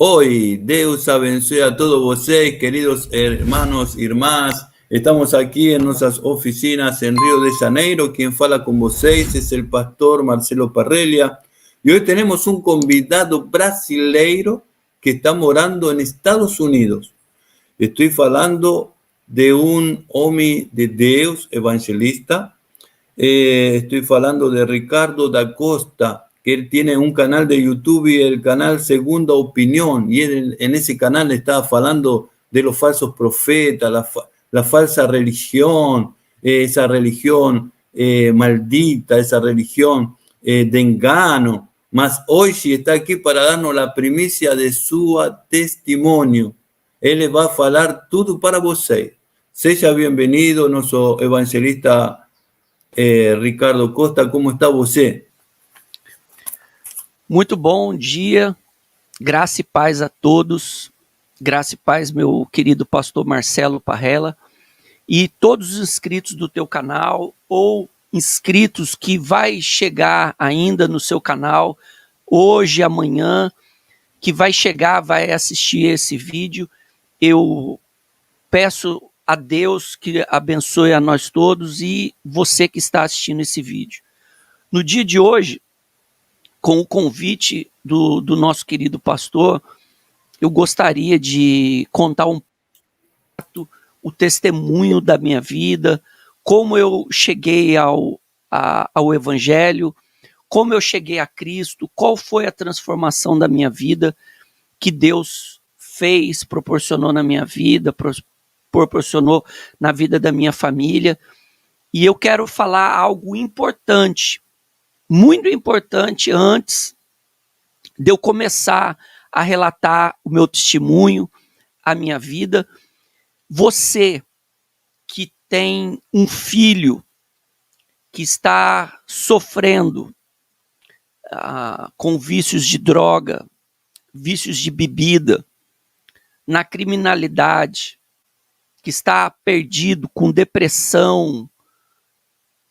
Hoy, Deus abençoe a todos vocês, queridos hermanos e irmãs. Estamos aqui em nossas oficinas em Rio de Janeiro. Quem fala com vocês é o pastor Marcelo Parrelia. E hoje temos um convidado brasileiro que está morando nos Estados Unidos. Estou falando de um homem de Deus, evangelista. Estoy hablando de Ricardo da Costa, que él tiene un canal de YouTube, el canal Segunda Opinión, y él en ese canal estaba hablando de los falsos profetas, la falsa religión, esa religión maldita, esa religión de engano. Mas hoy sí está aquí para darnos la primicia de su testimonio. Él va a hablar todo para vocês. Seja bienvenido, nuestro evangelista Ricardo Costa, como está você? Muito bom dia, graça e paz a todos, graça e paz, meu querido pastor Marcelo Parrella, e todos os inscritos do teu canal, ou inscritos que vai chegar ainda no seu canal, hoje, amanhã, que vai chegar, vai assistir esse vídeo. Eu peço a Deus que abençoe a nós todos e você que está assistindo esse vídeo. No dia de hoje, com o convite do nosso querido pastor, eu gostaria de contar o testemunho da minha vida, como eu cheguei ao Evangelho, como eu cheguei a Cristo, qual foi a transformação da minha vida que Deus fez, proporcionou na minha vida, proporcionou na vida da minha família. E eu quero falar algo importante, muito importante, antes de eu começar a relatar o meu testemunho, a minha vida. Você que tem um filho que está sofrendo com vícios de droga, vícios de bebida, na criminalidade, que está perdido, com depressão,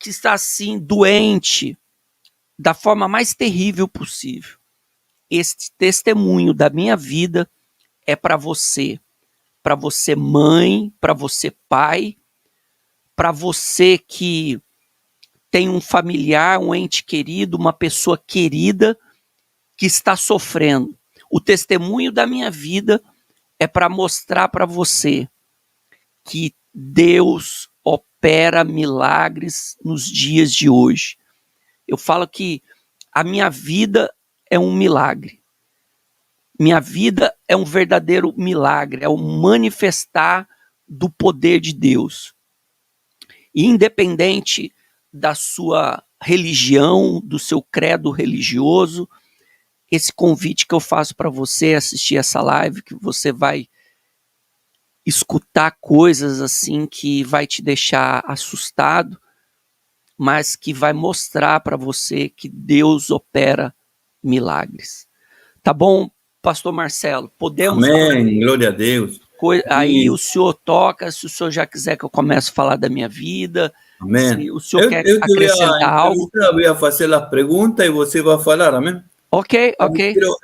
que está assim, doente, da forma mais terrível possível. Este testemunho da minha vida é para você mãe, para você pai, para você que tem um familiar, um ente querido, uma pessoa querida que está sofrendo. O testemunho da minha vida é para mostrar para você que Deus opera milagres nos dias de hoje. Eu falo que a minha vida é um milagre. Minha vida é um verdadeiro milagre, é o manifestar do poder de Deus. E independente da sua religião, do seu credo religioso, esse convite que eu faço para você assistir essa live, que você vai escutar coisas assim que vai te deixar assustado, mas que vai mostrar para você que Deus opera milagres. Tá bom, pastor Marcelo? Podemos? Amém, glória a Deus. Aí o senhor toca, se o senhor já quiser que eu comece a falar da minha vida. Amém. Se o senhor quer acrescentar algo. Eu vou fazer as perguntas e você vai falar, amém? Ok.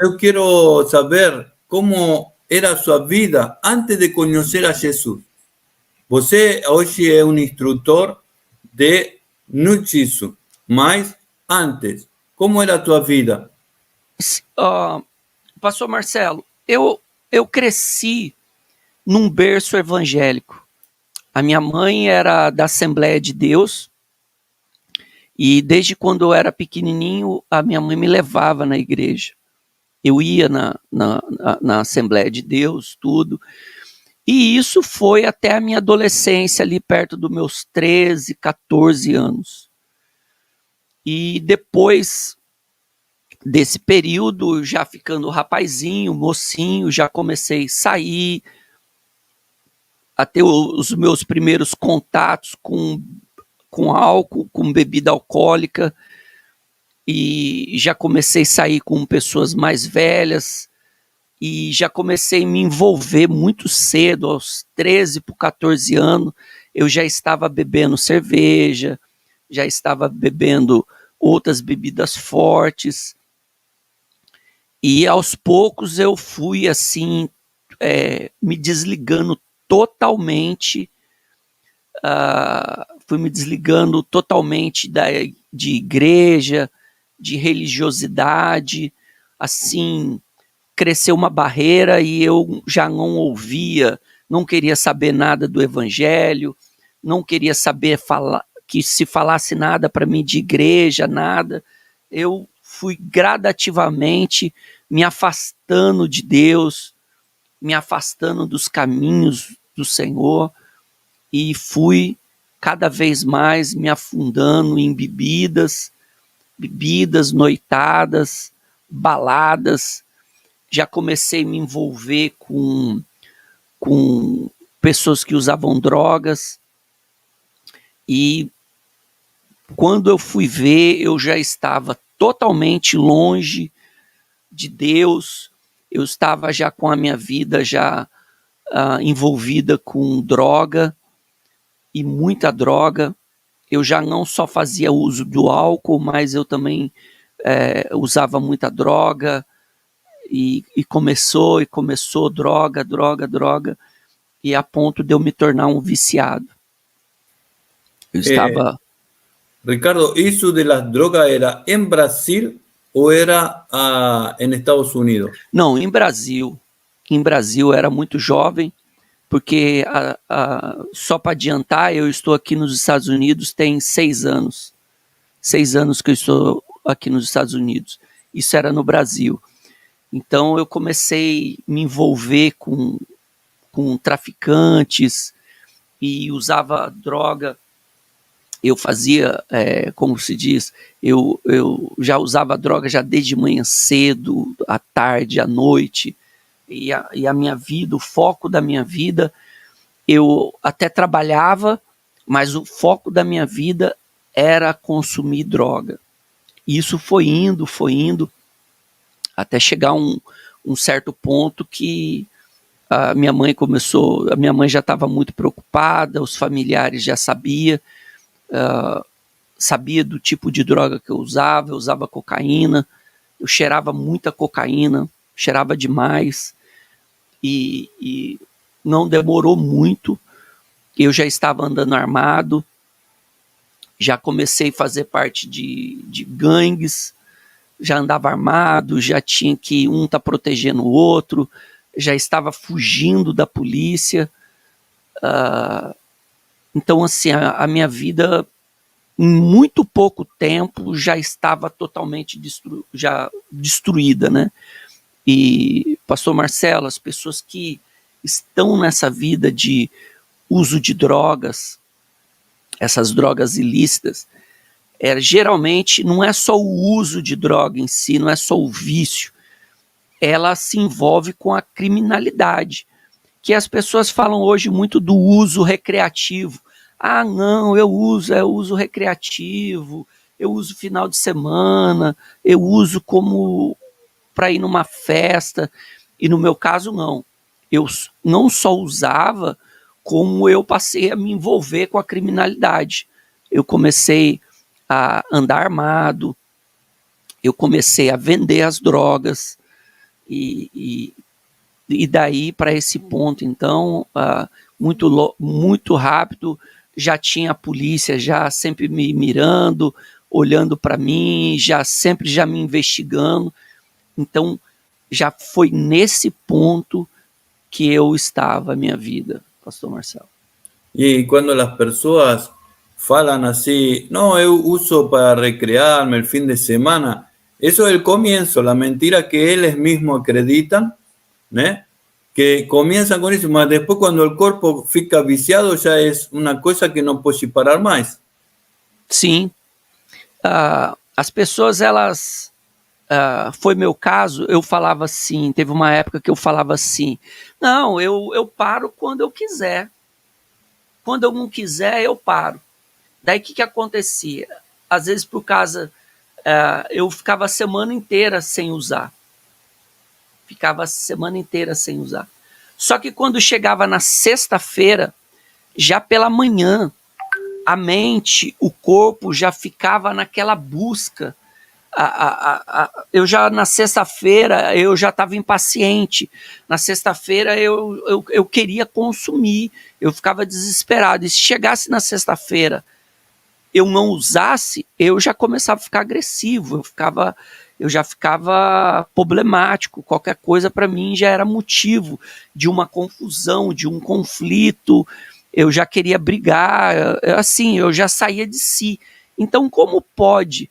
Eu quero saber como era a sua vida antes de conhecer a Jesus. Você hoje é um instrutor de Jiu-Jitsu, mas antes, como era a tua vida? Pastor Marcelo, eu cresci num berço evangélico. A minha mãe era da Assembleia de Deus e desde quando eu era pequenininho, a minha mãe me levava na igreja. Eu ia na Assembleia de Deus, tudo. E isso foi até a minha adolescência, ali perto dos meus 13, 14 anos. E depois desse período, já ficando rapazinho, mocinho, já comecei a sair, a ter os meus primeiros contatos com álcool, com bebida alcoólica, e já comecei a sair com pessoas mais velhas, e já comecei a me envolver muito cedo, aos 13 para 14 anos, eu já estava bebendo cerveja, já estava bebendo outras bebidas fortes, E aos poucos eu fui assim, me desligando totalmente, de igreja, de religiosidade, assim, cresceu uma barreira e eu já não ouvia, não queria saber nada do evangelho, não queria saber que se falasse nada para mim de igreja, nada. Eu fui gradativamente me afastando de Deus, me afastando dos caminhos do Senhor e fui cada vez mais me afundando em bebidas, noitadas, baladas. Já comecei a me envolver com pessoas que usavam drogas e quando eu fui ver, eu já estava totalmente longe de Deus, eu estava já com a minha vida já envolvida com droga e muita droga. Eu já não só fazia uso do álcool, mas eu também usava muita droga e começou droga, e a ponto de eu me tornar um viciado. Eu estava... Ricardo, ¿eso de las drogas era en Brasil o era en Estados Unidos? Não, em Brasil. Em Brasil eu era muito jovem, porque só para adiantar, eu estou aqui nos Estados Unidos tem 6 anos. 6 anos que eu estou aqui nos Estados Unidos. Isso era no Brasil. Então eu comecei a me envolver com traficantes e usava droga. Eu fazia, como se diz, eu já usava droga já desde manhã cedo, à tarde, à noite, e a minha vida, o foco da minha vida, eu até trabalhava, mas o foco da minha vida era consumir droga. E isso foi indo, até chegar um certo ponto que a minha mãe já estava muito preocupada, os familiares já sabia do tipo de droga que eu usava cocaína, eu cheirava muita cocaína, cheirava demais, e não demorou muito, eu já estava andando armado, já comecei a fazer parte de gangues, já andava armado, já tinha que um tá protegendo o outro, já estava fugindo da polícia. Então, assim, a minha vida, em muito pouco tempo, já estava totalmente destruída, né? E, pastor Marcelo, as pessoas que estão nessa vida de uso de drogas, essas drogas ilícitas, geralmente não é só o uso de droga em si, não é só o vício, ela se envolve com a criminalidade, que as pessoas falam hoje muito do uso recreativo. Ah, não, eu uso recreativo, eu uso final de semana, eu uso como para ir numa festa, e no meu caso não. Eu não só usava, como eu passei a me envolver com a criminalidade. Eu comecei a andar armado, eu comecei a vender as drogas, e daí para esse ponto, então, muito rápido, já tinha a polícia já sempre me mirando, olhando para mim, sempre me investigando. Então, já foi nesse ponto que eu estava a minha vida, pastor Marcelo. E quando as pessoas falam assim, não, eu uso para recrearme el fin de semana, eso es el comienzo, la mentira que ellos mismos acreditan, ¿no? Que comienzan con eso, mas después cuando el cuerpo fica viciado ya es una cosa que no puede parar más. Sim. As pessoas, elas... foi meu caso, eu falava assim, teve uma época que eu falava assim, não, eu paro quando eu quiser. Quando eu não quiser, eu paro. Daí o que acontecia? Às vezes por causa... eu ficava a semana inteira sem usar. Só que quando chegava na sexta-feira, já pela manhã, a mente, o corpo já ficava naquela busca eu já na sexta-feira eu já estava impaciente. Na sexta-feira eu queria consumir, eu ficava desesperado. E se chegasse na sexta-feira eu não usasse, eu já começava a ficar agressivo, eu já ficava problemático. Qualquer coisa para mim já era motivo de uma confusão, de um conflito. Eu já queria brigar, assim, eu já saía de si. Então, como pode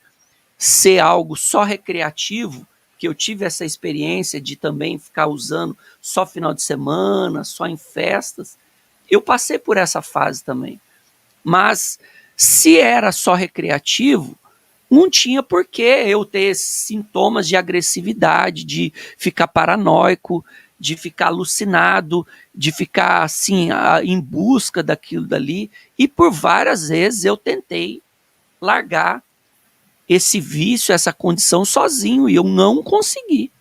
ser algo só recreativo, que eu tive essa experiência de também ficar usando só final de semana, só em festas, eu passei por essa fase também. Mas se era só recreativo, não tinha por que eu ter sintomas de agressividade, de ficar paranoico, de ficar alucinado, de ficar assim, em busca daquilo dali. E por várias vezes eu tentei largar esse vício, essa condição sozinho, e eu não consegui.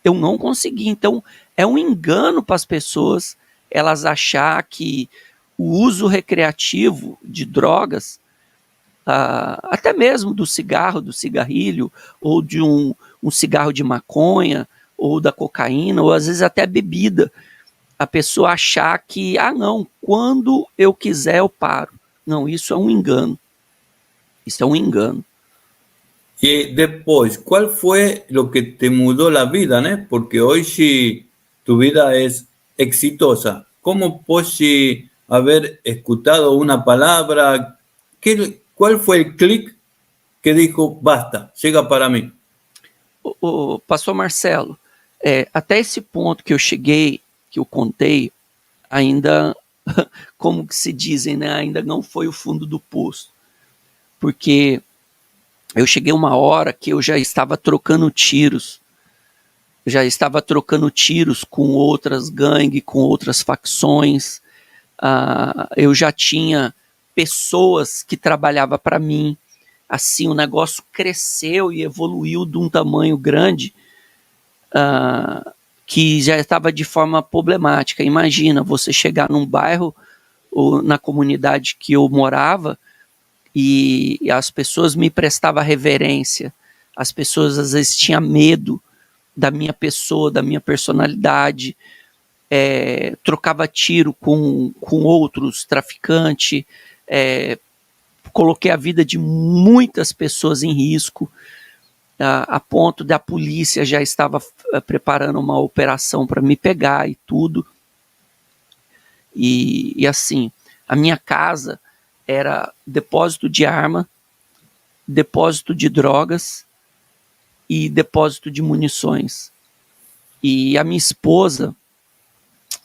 Eu não consegui. Então, é um engano para as pessoas elas achar que o uso recreativo de drogas, até mesmo do cigarro, do cigarrilho, ou de um cigarro de maconha, ou da cocaína, ou às vezes até bebida, a pessoa achar que, não, quando eu quiser eu paro. Não, isso é um engano. Isso é um engano. Y después, ¿cuál fue lo que te mudó la vida, né? Porque hoy si tu vida es exitosa, ¿cómo puedes haber escuchado una palabra? ¿Cuál fue el clic que dijo, basta, chega para mí? O pastor Marcelo, até esse ponto que eu cheguei, que eu contei, ainda, como que se dizem, né? Ainda não foi o fundo do poço. Porque eu cheguei uma hora que eu já estava trocando tiros. Já estava trocando tiros com outras gangues, com outras facções. Eu já tinha pessoas que trabalhavam para mim. Assim, o negócio cresceu e evoluiu de um tamanho grande, que já estava de forma problemática. Imagina você chegar num bairro, ou na comunidade que eu morava, e as pessoas me prestavam reverência, as pessoas às vezes tinham medo da minha pessoa, da minha personalidade, trocava tiro com outros traficantes, coloquei a vida de muitas pessoas em risco, a ponto de a polícia já estava preparando uma operação para me pegar e tudo. E assim, a minha casa era depósito de arma, depósito de drogas e depósito de munições. E a minha esposa,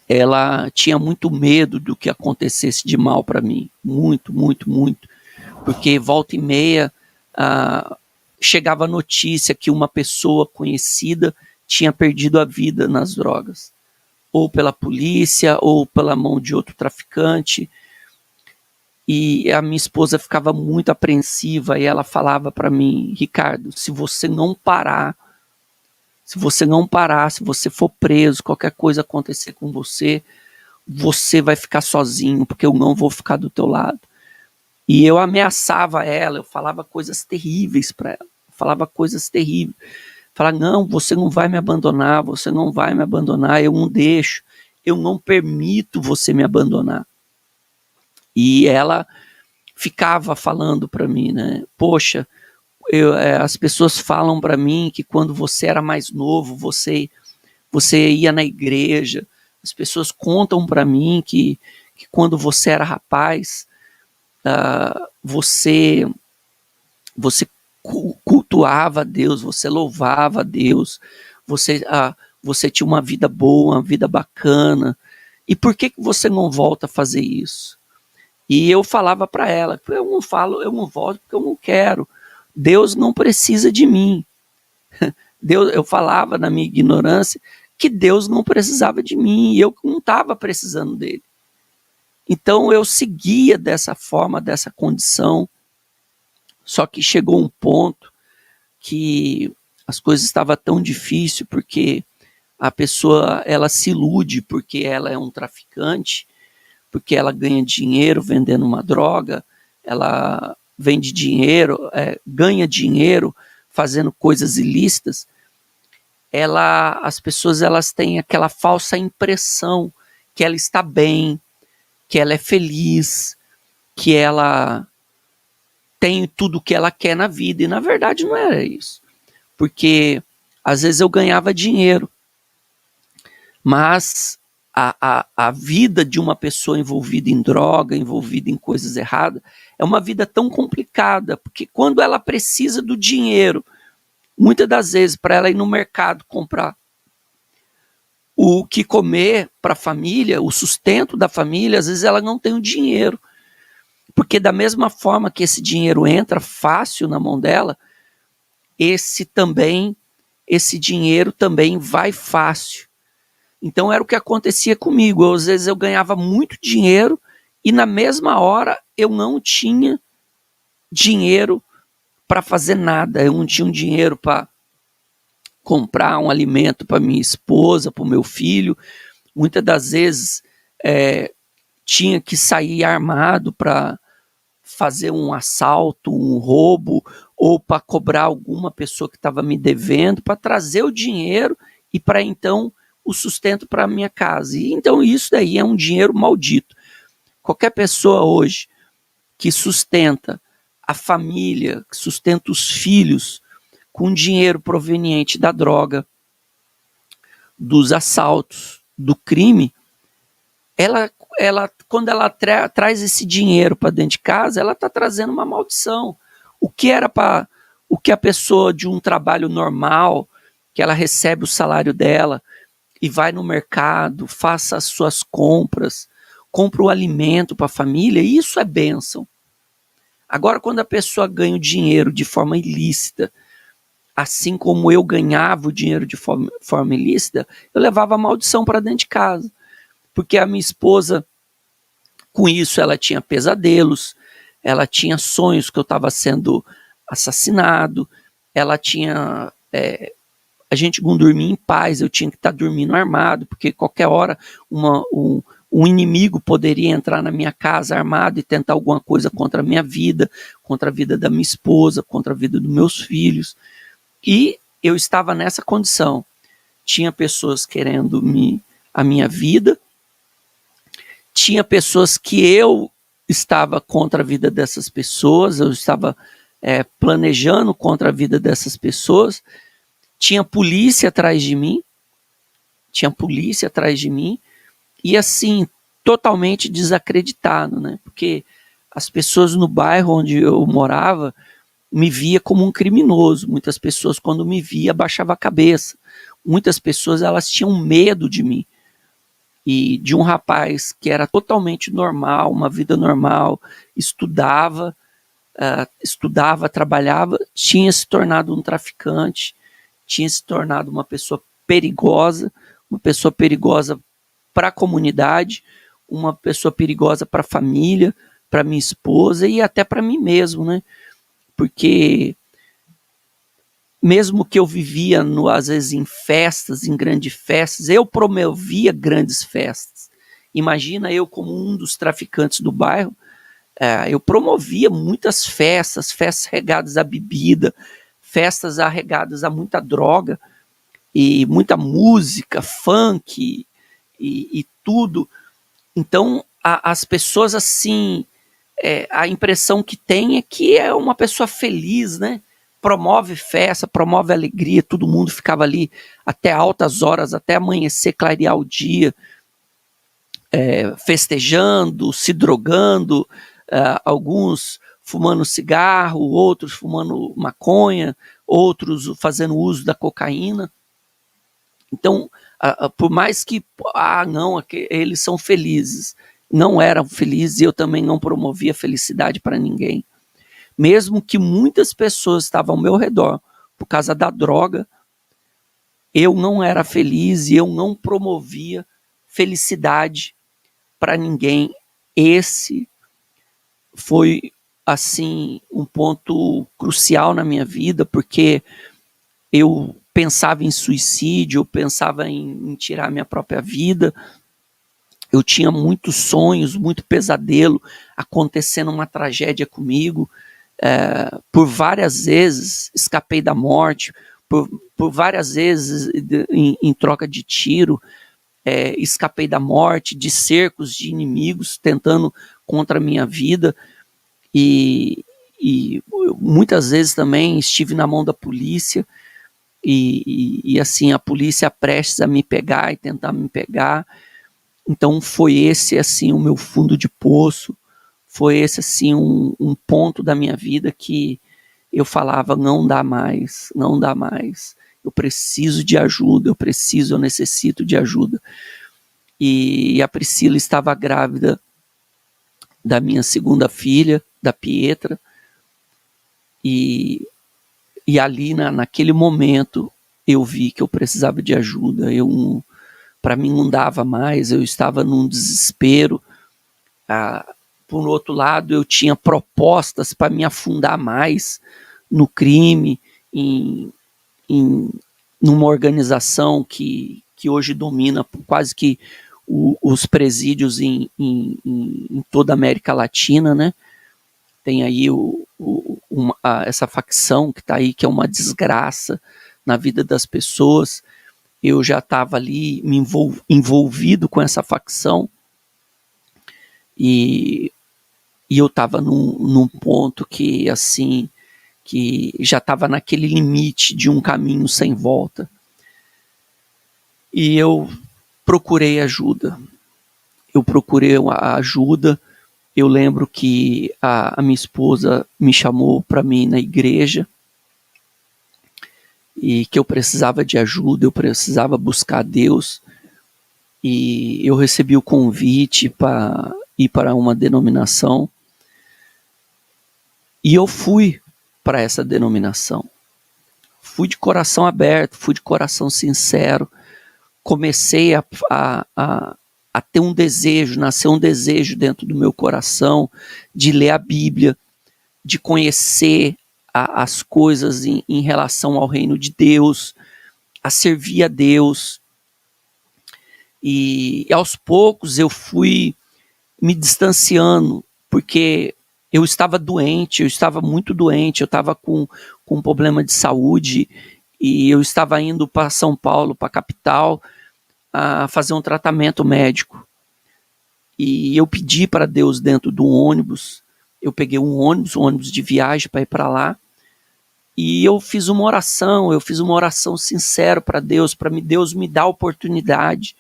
ela tinha muito medo do que acontecesse de mal para mim. Muito, muito, muito. Porque volta e meia chegava a notícia que uma pessoa conhecida tinha perdido a vida nas drogas. Ou pela polícia, ou pela mão de outro traficante. E a minha esposa ficava muito apreensiva e ela falava para mim, Ricardo, se você não parar, se você for preso, qualquer coisa acontecer com você, você vai ficar sozinho, porque eu não vou ficar do teu lado. E eu ameaçava ela, eu falava coisas terríveis para ela, Falava, não, você não vai me abandonar, eu não deixo, eu não permito você me abandonar. E ela ficava falando para mim, né? Poxa, as pessoas falam para mim que quando você era mais novo, você ia na igreja. As pessoas contam para mim que quando você era rapaz, você cultuava a Deus, você louvava a Deus, você tinha uma vida boa, uma vida bacana. E por que você não volta a fazer isso? E eu falava para ela, eu não volto porque eu não quero. Deus não precisa de mim. Eu falava na minha ignorância que Deus não precisava de mim e eu não estava precisando dele. Então eu seguia dessa forma, dessa condição, só que chegou um ponto que as coisas estavam tão difíceis porque a pessoa ela se ilude porque ela é um traficante, porque ela ganha dinheiro vendendo uma droga, ela vende dinheiro, ganha dinheiro fazendo coisas ilícitas, as pessoas elas têm aquela falsa impressão que ela está bem, que ela é feliz, que ela tem tudo o que ela quer na vida, e na verdade não era isso, porque às vezes eu ganhava dinheiro, mas a vida de uma pessoa envolvida em droga, envolvida em coisas erradas, é uma vida tão complicada, porque quando ela precisa do dinheiro, muitas das vezes para ela ir no mercado comprar o que comer para a família, o sustento da família, às vezes ela não tem o dinheiro, porque da mesma forma que esse dinheiro entra fácil na mão dela, esse dinheiro também vai fácil. Então era o que acontecia comigo. Às vezes eu ganhava muito dinheiro e na mesma hora eu não tinha dinheiro para fazer nada. Eu não tinha um dinheiro para comprar um alimento para minha esposa, para o meu filho. Muitas das vezes tinha que sair armado para fazer um assalto, um roubo, ou para cobrar alguma pessoa que estava me devendo, para trazer o dinheiro e para então o sustento para a minha casa. E então isso daí é um dinheiro maldito. Qualquer pessoa hoje que sustenta a família, que sustenta os filhos com dinheiro proveniente da droga, dos assaltos, do crime, ela quando ela traz esse dinheiro para dentro de casa, ela está trazendo uma maldição. O que a pessoa de um trabalho normal, que ela recebe o salário dela e vai no mercado, faça as suas compras, compra o alimento para a família, isso é bênção. Agora, quando a pessoa ganha o dinheiro de forma ilícita, assim como eu ganhava o dinheiro de forma ilícita, eu levava a maldição para dentro de casa. Porque a minha esposa, com isso, ela tinha pesadelos, ela tinha sonhos que eu estava sendo assassinado, ela tinha... a gente não dormia em paz, eu tinha que estar dormindo armado, porque qualquer hora um inimigo poderia entrar na minha casa armado e tentar alguma coisa contra a minha vida, contra a vida da minha esposa, contra a vida dos meus filhos. E eu estava nessa condição. Tinha pessoas querendo a minha vida, tinha pessoas que eu estava contra a vida dessas pessoas, eu estava planejando contra a vida dessas pessoas, tinha polícia atrás de mim, e assim, totalmente desacreditado, né? Porque as pessoas no bairro onde eu morava me via como um criminoso. Muitas pessoas, quando me via, abaixavam a cabeça. Muitas pessoas, elas tinham medo de mim. E de um rapaz que era totalmente normal, uma vida normal, estudava, trabalhava, tinha se tornado um traficante, tinha se tornado uma pessoa perigosa para a comunidade, uma pessoa perigosa para a família, para minha esposa e até para mim mesmo, né? Porque mesmo que eu vivia, às vezes, em festas, em grandes festas, eu promovia grandes festas. Imagina eu como um dos traficantes do bairro, eu promovia muitas festas regadas a bebida, festas regadas a muita droga, e muita música, funk, e tudo. Então, as pessoas, assim, a impressão que tem é que é uma pessoa feliz, né? Promove festa, promove alegria, todo mundo ficava ali até altas horas, até amanhecer, clarear o dia, festejando, se drogando, alguns fumando cigarro, outros fumando maconha, outros fazendo uso da cocaína. Então, por mais que, não, eles são felizes, não eram felizes e eu também não promovia felicidade para ninguém. Mesmo que muitas pessoas estavam ao meu redor por causa da droga, eu não era feliz e eu não promovia felicidade para ninguém. Esse foi, assim, um ponto crucial na minha vida, porque eu pensava em suicídio, eu pensava em tirar minha própria vida. Eu tinha muitos sonhos, muito pesadelo, acontecendo uma tragédia comigo. por várias vezes escapei da morte, por várias vezes em troca de tiro, escapei da morte, de cercos de inimigos tentando contra a minha vida, e muitas vezes também estive na mão da polícia, e assim, a polícia prestes a me pegar e tentar me pegar. Então foi esse assim o meu fundo de poço, foi esse assim um ponto da minha vida que eu falava, não dá mais, não dá mais, eu preciso de ajuda, eu necessito de ajuda. E a Priscila estava grávida da minha segunda filha, da Pietra, e ali naquele momento eu vi que eu precisava de ajuda, para mim não dava mais, eu estava num desespero. Por outro lado, eu tinha propostas para me afundar mais no crime, numa organização que hoje domina quase que os presídios em toda a América Latina, né? Tem aí essa facção que está aí, que é uma desgraça na vida das pessoas. Eu já estava ali me envolvido com essa facção, e eu estava num ponto que, assim, que já estava naquele limite de um caminho sem volta. E eu procurei ajuda. Eu lembro que a minha esposa me chamou para mim na igreja, e que eu precisava de ajuda, eu precisava buscar Deus, e eu recebi o convite para ir para uma denominação, e eu fui para essa denominação. Fui de coração aberto, fui de coração sincero, comecei a ter um desejo, nasceu um desejo dentro do meu coração de ler a Bíblia, de conhecer as coisas em relação ao reino de Deus, a servir a Deus. E aos poucos eu fui me distanciando, porque eu estava doente, eu estava muito doente, eu estava com um problema de saúde, e eu estava indo para São Paulo, para a capital, a fazer um tratamento médico. E eu pedi para Deus dentro do ônibus, eu peguei um ônibus de viagem para ir para lá, e eu fiz uma oração sincera para Deus me dar a oportunidade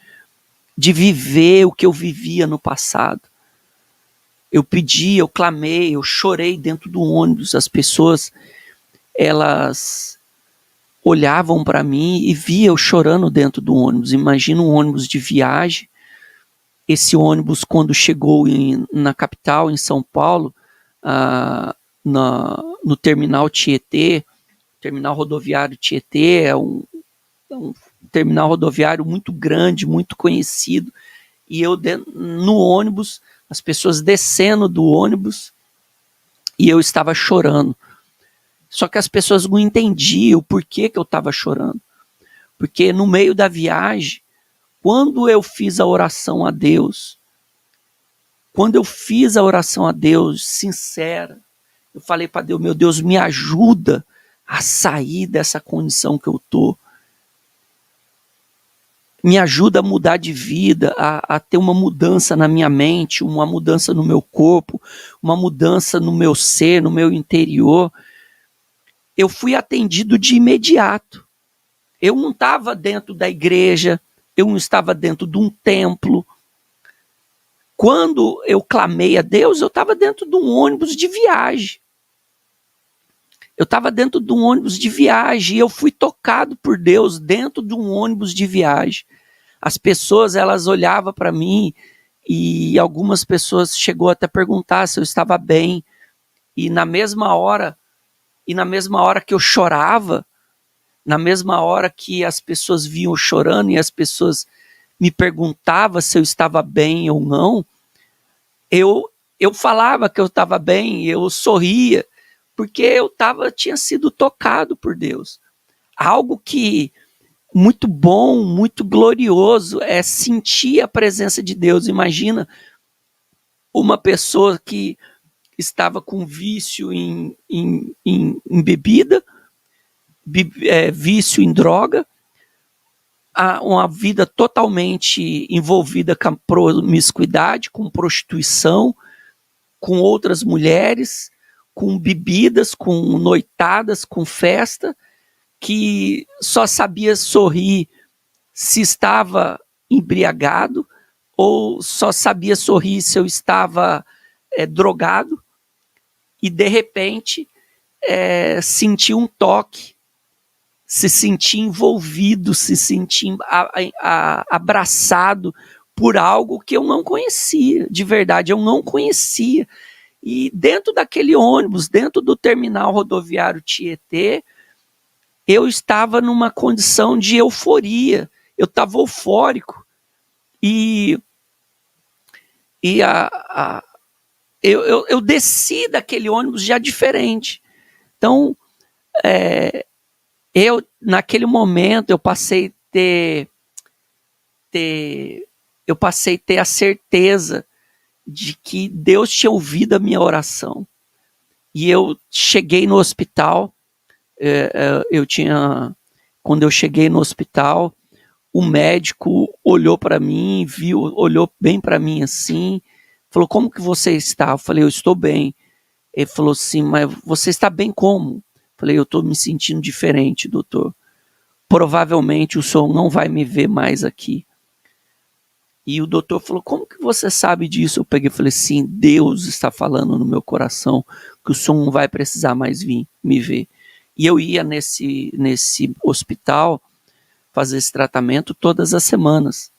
de viver o que eu vivia no passado. Eu pedi, eu clamei, eu chorei dentro do ônibus. As pessoas, elas olhavam para mim e via eu chorando dentro do ônibus. Imagina um ônibus de viagem. Esse ônibus, quando chegou na capital, em São Paulo, no terminal Tietê, terminal rodoviário Tietê, é um terminal rodoviário muito grande, muito conhecido, e eu no ônibus, as pessoas descendo do ônibus, e eu estava chorando. Só que as pessoas não entendiam o porquê que eu estava chorando. Porque no meio da viagem, quando eu fiz a oração a Deus, sincera, eu falei para Deus, meu Deus, me ajuda a sair dessa condição que eu estou. Me ajuda a mudar de vida, a ter uma mudança na minha mente, uma mudança no meu corpo, uma mudança no meu ser, no meu interior. Eu fui atendido de imediato. Eu não estava dentro da igreja, eu não estava dentro de um templo. Quando eu clamei a Deus, eu estava dentro de um ônibus de viagem. E eu fui tocado por Deus dentro de um ônibus de viagem. As pessoas, elas olhavam para mim, e algumas pessoas chegou até a perguntar se eu estava bem. E na mesma hora que eu chorava, na mesma hora que as pessoas vinham chorando e as pessoas me perguntavam se eu estava bem ou não, eu falava que eu estava bem, eu sorria, porque eu tinha sido tocado por Deus. Algo que muito bom, muito glorioso é sentir a presença de Deus. Imagina uma pessoa que estava com vício em bebida, vício em droga, uma vida totalmente envolvida com promiscuidade, com prostituição, com outras mulheres, com bebidas, com noitadas, com festa, que só sabia sorrir se estava embriagado, ou só sabia sorrir se eu estava drogado, e de repente senti um toque, se senti envolvido, se senti abraçado por algo que eu não conhecia, de verdade, eu não conhecia. E dentro daquele ônibus, dentro do terminal rodoviário Tietê, eu estava numa condição de euforia, eu estava eufórico, e eu desci daquele ônibus já diferente. Então, naquele momento, eu passei a ter a certeza de que Deus tinha ouvido a minha oração. E eu cheguei no hospital, quando eu cheguei no hospital, o médico olhou para mim, olhou bem para mim assim, falou: como que você está? Eu falei: eu estou bem. Ele falou assim: mas você está bem como? Eu falei: eu estou me sentindo diferente, doutor. Provavelmente o senhor não vai me ver mais aqui. E o doutor falou: como que você sabe disso? Eu peguei e falei: sim, Deus está falando no meu coração que o senhor não vai precisar mais vir me ver. E eu ia nesse hospital fazer esse tratamento todas as semanas.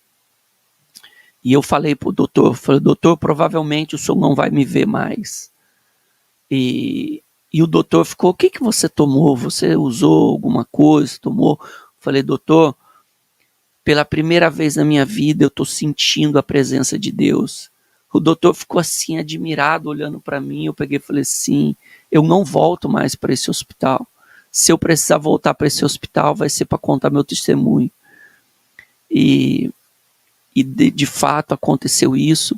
E eu falei pro doutor, doutor, provavelmente o senhor não vai me ver mais. E o doutor ficou: o que você tomou? Você usou alguma coisa? Tomou? Eu falei: doutor, pela primeira vez na minha vida eu estou sentindo a presença de Deus. O doutor ficou assim, admirado, olhando para mim. Eu peguei e falei: sim, eu não volto mais para esse hospital. Se eu precisar voltar para esse hospital, vai ser para contar meu testemunho. E de fato aconteceu isso.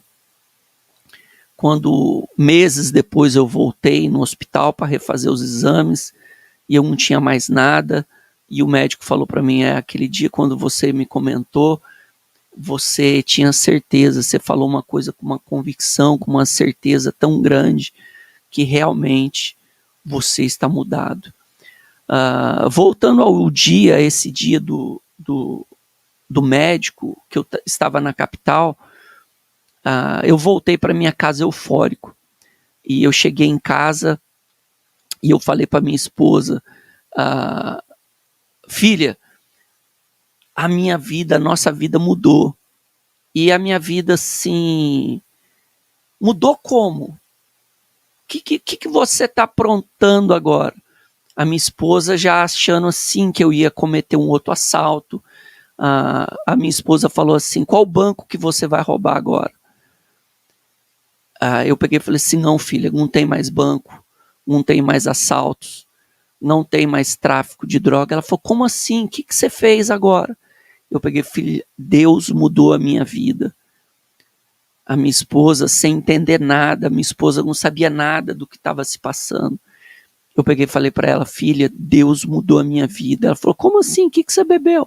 Quando meses depois eu voltei no hospital para refazer os exames, e eu não tinha mais nada, e o médico falou para mim: aquele dia quando você me comentou, você tinha certeza, você falou uma coisa com uma convicção, com uma certeza tão grande, que realmente você está mudado. Voltando ao dia, esse dia do médico, que eu estava na capital, eu voltei para minha casa eufórico. E eu cheguei em casa e eu falei para minha esposa: filha, a nossa vida mudou. E a minha vida, assim, mudou como? O que você está aprontando agora? A minha esposa já achando assim que eu ia cometer um outro assalto. A minha esposa falou assim: qual banco que você vai roubar agora? Eu peguei e falei assim: não, filha, não tem mais banco, não tem mais assaltos, não tem mais tráfico de droga. Ela falou: como assim? O que você fez agora? Eu peguei: filha, Deus mudou a minha vida. A minha esposa, sem entender nada, minha esposa não sabia nada do que estava se passando. Eu peguei e falei para ela: filha, Deus mudou a minha vida. Ela falou: como assim? O que você bebeu?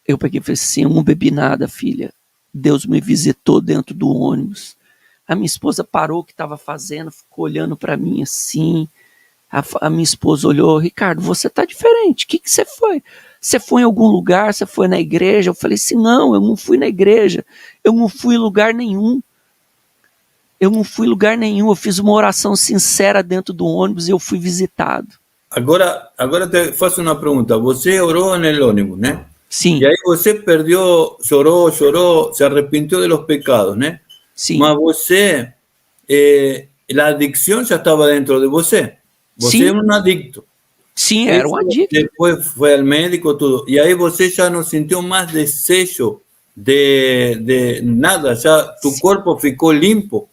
Eu peguei e falei assim: eu não bebi nada, filha. Deus me visitou dentro do ônibus. A minha esposa parou o que estava fazendo, ficou olhando para mim assim. A minha esposa olhou: Ricardo, você está diferente. O que você foi? Você foi em algum lugar? Você foi na igreja? Eu falei assim: não, eu não fui na igreja. Eu não fui em lugar nenhum. Eu fiz uma oração sincera dentro do ônibus e eu fui visitado. Agora te faço uma pergunta. Você orou no ônibus, né? Sim. E aí você perdeu, chorou, se arrependeu de los pecados, né? Sim. Mas você, a adicção já estava dentro de você. Você é um adicto. Sim, era um adicto. Depois foi ao médico, tudo. E aí você já não sentiu mais desejo de nada, já tu corpo ficou limpo.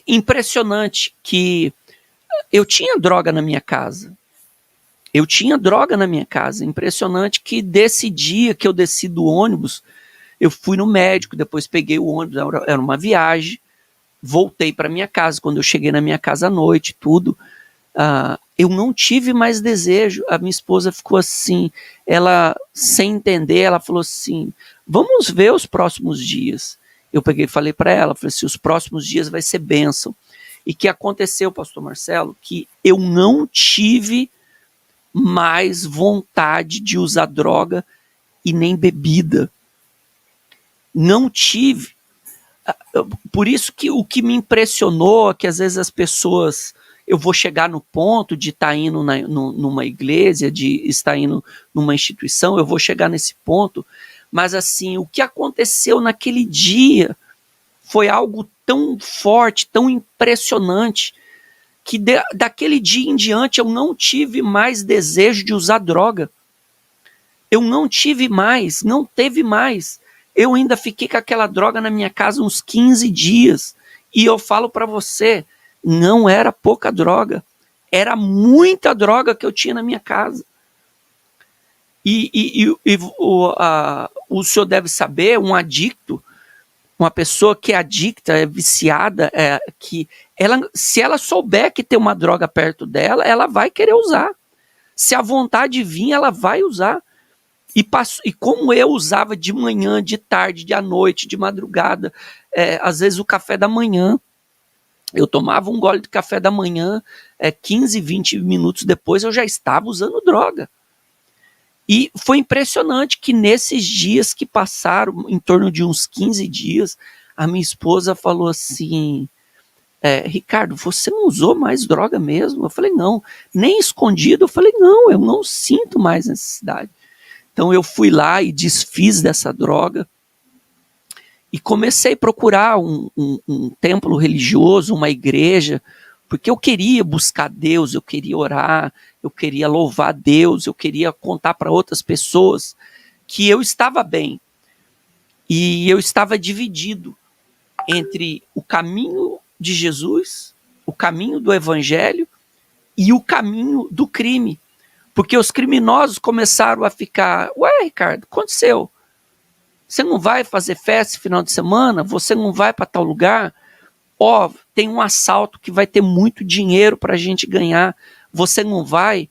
Impressionante que eu tinha droga na minha casa. Impressionante que desse dia que eu desci do ônibus, eu fui no médico, depois peguei o ônibus, era uma viagem. voltei para minha casa. Quando eu cheguei na minha casa à noite, tudo, eu não tive mais desejo. A minha esposa ficou assim, ela, sem entender, ela falou assim, vamos ver os próximos dias. Eu peguei e falei para ela, falei assim, os próximos dias vai ser bênção. E que aconteceu, pastor Marcelo, que eu não tive mais vontade de usar droga e nem bebida. Não tive. Por isso que o que me impressionou é que às vezes as pessoas, eu vou chegar no ponto de estar indo numa igreja, de estar indo numa instituição, eu vou chegar nesse ponto, mas assim, o que aconteceu naquele dia foi algo tão forte, tão impressionante, que daquele dia em diante eu não tive mais desejo de usar droga. Eu não tive mais, não teve mais. Eu ainda fiquei com aquela droga na minha casa uns 15 dias. E eu falo para você, não era pouca droga. Era muita droga que eu tinha na minha casa. O senhor deve saber, um adicto, uma pessoa que é adicta, é viciada, que se ela souber que tem uma droga perto dela, ela vai querer usar. Se a vontade vir, ela vai usar. E como eu usava de manhã, de tarde, de à noite, de madrugada, às vezes o café da manhã, eu tomava um gole de café da manhã, 15, 20 minutos depois eu já estava usando droga. E foi impressionante que nesses dias que passaram, em torno de uns 15 dias, a minha esposa falou assim, Ricardo, você não usou mais droga mesmo? Eu falei, não. Nem escondido? Eu falei, não, eu não sinto mais necessidade. Então eu fui lá e desfiz dessa droga e comecei a procurar um templo religioso, uma igreja, porque eu queria buscar Deus, eu queria orar, eu queria louvar Deus, eu queria contar para outras pessoas que eu estava bem. E eu estava dividido entre o caminho de Jesus, o caminho do evangelho e o caminho do crime. Porque os criminosos começaram a ficar, ué, Ricardo, o que aconteceu? Você não vai fazer festa esse final de semana? Você não vai para tal lugar? Tem um assalto que vai ter muito dinheiro para a gente ganhar. Você não vai?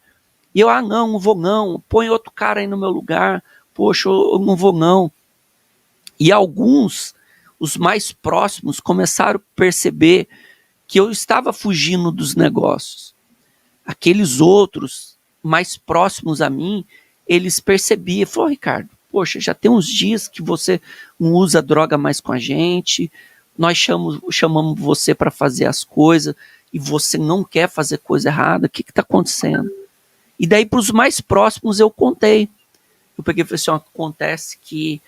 E eu, não vou não. Põe outro cara aí no meu lugar. Poxa, eu não vou não. E alguns, os mais próximos, começaram a perceber que eu estava fugindo dos negócios. Aqueles outros mais próximos a mim, eles percebiam, falaram, Ricardo, poxa, já tem uns dias que você não usa droga mais com a gente, nós chamamos você para fazer as coisas e você não quer fazer coisa errada, o que está acontecendo? E daí para os mais próximos eu contei. Eu peguei e falei assim, acontece que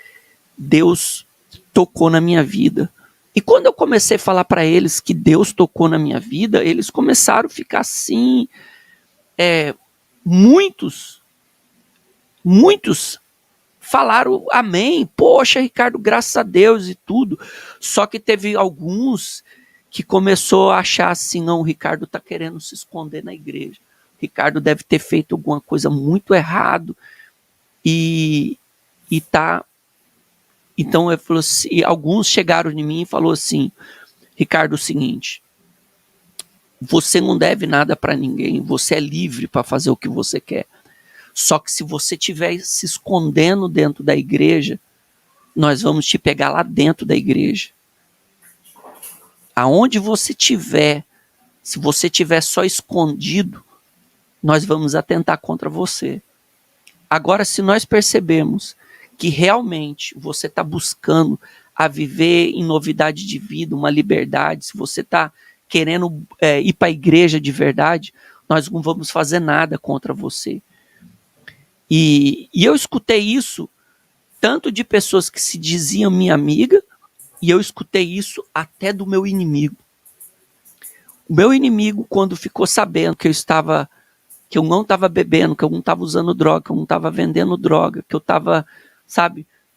Deus tocou na minha vida. E quando eu comecei a falar para eles que Deus tocou na minha vida, eles começaram a ficar assim, muitos falaram amém, poxa Ricardo, graças a Deus e tudo, só que teve alguns que começou a achar assim, não, o Ricardo está querendo se esconder na igreja, o Ricardo deve ter feito alguma coisa muito errado e tá, então eu falou assim, alguns chegaram em mim e falou assim, Ricardo, é o seguinte, você não deve nada para ninguém, você é livre para fazer o que você quer. Só que se você estiver se escondendo dentro da igreja, nós vamos te pegar lá dentro da igreja. Aonde você estiver, se você estiver só escondido, nós vamos atentar contra você. Agora, se nós percebemos que realmente você está buscando a viver em novidade de vida, uma liberdade, se você está querendo ir para a igreja de verdade, nós não vamos fazer nada contra você. E eu escutei isso tanto de pessoas que se diziam minha amiga, e eu escutei isso até do meu inimigo. O meu inimigo, quando ficou sabendo que eu não estava bebendo, que eu não estava usando droga, que eu não estava vendendo droga, que eu estava,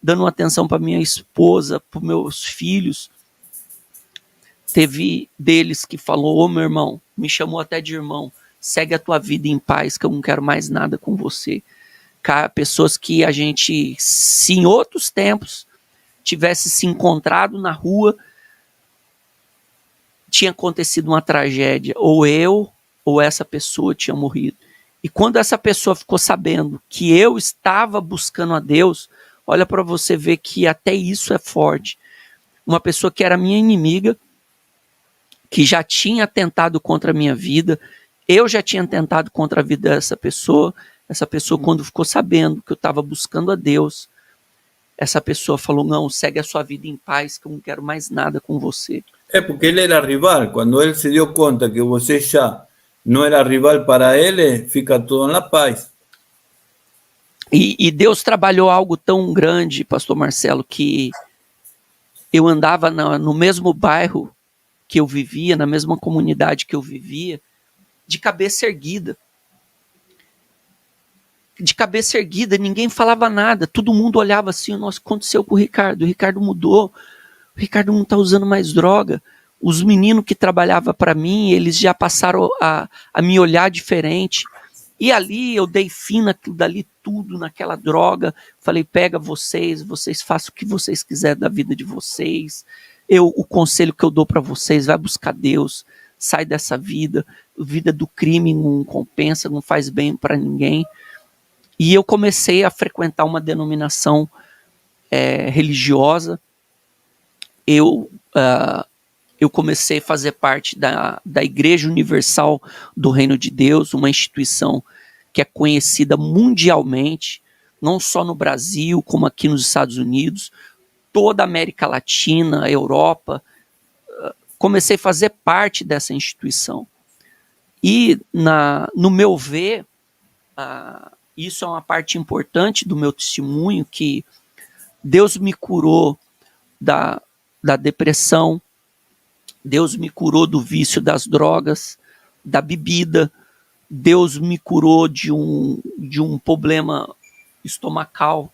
dando atenção para minha esposa, para meus filhos, teve deles que falou, meu irmão, me chamou até de irmão, segue a tua vida em paz, que eu não quero mais nada com você. Pessoas que a gente, se em outros tempos, tivesse se encontrado na rua, tinha acontecido uma tragédia, ou eu ou essa pessoa tinha morrido. E quando essa pessoa ficou sabendo que eu estava buscando a Deus, olha para você ver que até isso é forte. Uma pessoa que era minha inimiga, que já tinha tentado contra a minha vida, eu já tinha tentado contra a vida dessa pessoa. Essa pessoa, quando ficou sabendo que eu estava buscando a Deus, essa pessoa falou, não, segue a sua vida em paz, que eu não quero mais nada com você. É porque ele era rival. Quando ele se deu conta que você já não era rival para ele, fica tudo na paz. E Deus trabalhou algo tão grande, pastor Marcelo, que eu andava no mesmo bairro que eu vivia, na mesma comunidade que eu vivia, de cabeça erguida. De cabeça erguida, ninguém falava nada, todo mundo olhava assim, nossa, o que aconteceu com o Ricardo? O Ricardo mudou, o Ricardo não está usando mais droga. Os meninos que trabalhavam para mim, eles já passaram a me olhar diferente. E ali eu dei fim naquilo dali tudo, naquela droga. Falei, pega vocês façam o que vocês quiserem da vida de vocês. O conselho que eu dou para vocês, vai buscar Deus, sai dessa vida. Vida do crime não compensa, não faz bem para ninguém. E eu comecei a frequentar uma denominação religiosa. Eu comecei a fazer parte da Igreja Universal do Reino de Deus, uma instituição que é conhecida mundialmente, não só no Brasil, como aqui nos Estados Unidos, toda a América Latina, Europa. Comecei a fazer parte dessa instituição. E, no meu ver, isso é uma parte importante do meu testemunho, que Deus me curou da depressão, Deus me curou do vício das drogas, da bebida, Deus me curou de um problema estomacal,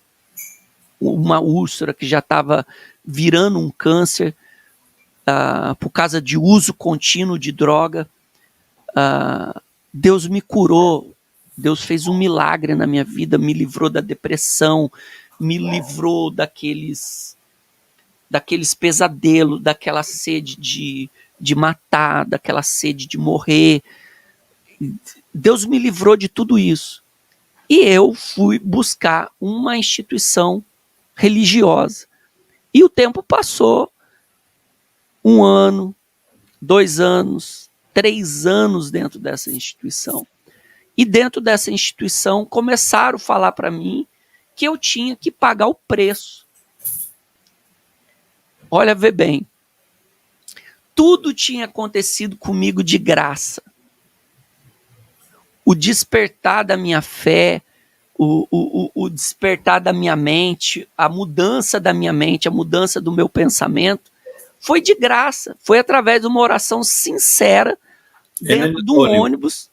uma úlcera que já estava virando um câncer, por causa de uso contínuo de droga. Deus me curou, Deus fez um milagre na minha vida, me livrou da depressão, me livrou daqueles pesadelos, daquela sede de matar, daquela sede de morrer. Deus me livrou de tudo isso. E eu fui buscar uma instituição religiosa. E o tempo passou, 1 ano, 2 anos, 3 anos dentro dessa instituição. E dentro dessa instituição começaram a falar para mim que eu tinha que pagar o preço. Olha, vê bem, tudo tinha acontecido comigo de graça. O despertar da minha fé, o despertar da minha mente, a mudança da minha mente, a mudança do meu pensamento, foi de graça. Foi através de uma oração sincera dentro de um ônibus,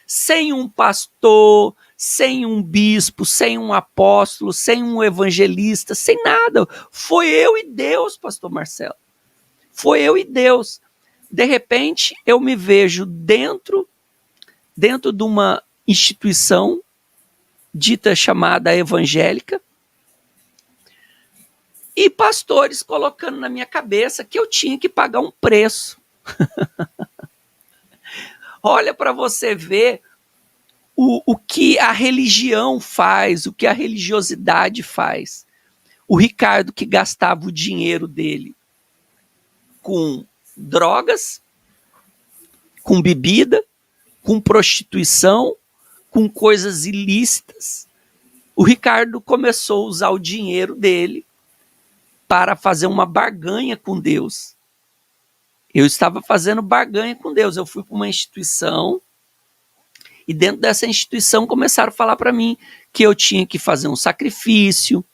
sem um pastor, sem um bispo, sem um apóstolo, sem um evangelista, sem nada. Foi eu e Deus, pastor Marcelo. Foi eu e Deus. De repente, eu me vejo dentro de uma instituição dita chamada evangélica, e pastores colocando na minha cabeça que eu tinha que pagar um preço. Olha para você ver o que a religião faz, o que a religiosidade faz. O Ricardo, que gastava o dinheiro dele com drogas, com bebida, com prostituição, com coisas ilícitas, o Ricardo começou a usar o dinheiro dele para fazer uma barganha com Deus. Eu estava fazendo barganha com Deus. Eu fui para uma instituição e dentro dessa instituição começaram a falar para mim que eu tinha que fazer um sacrifício,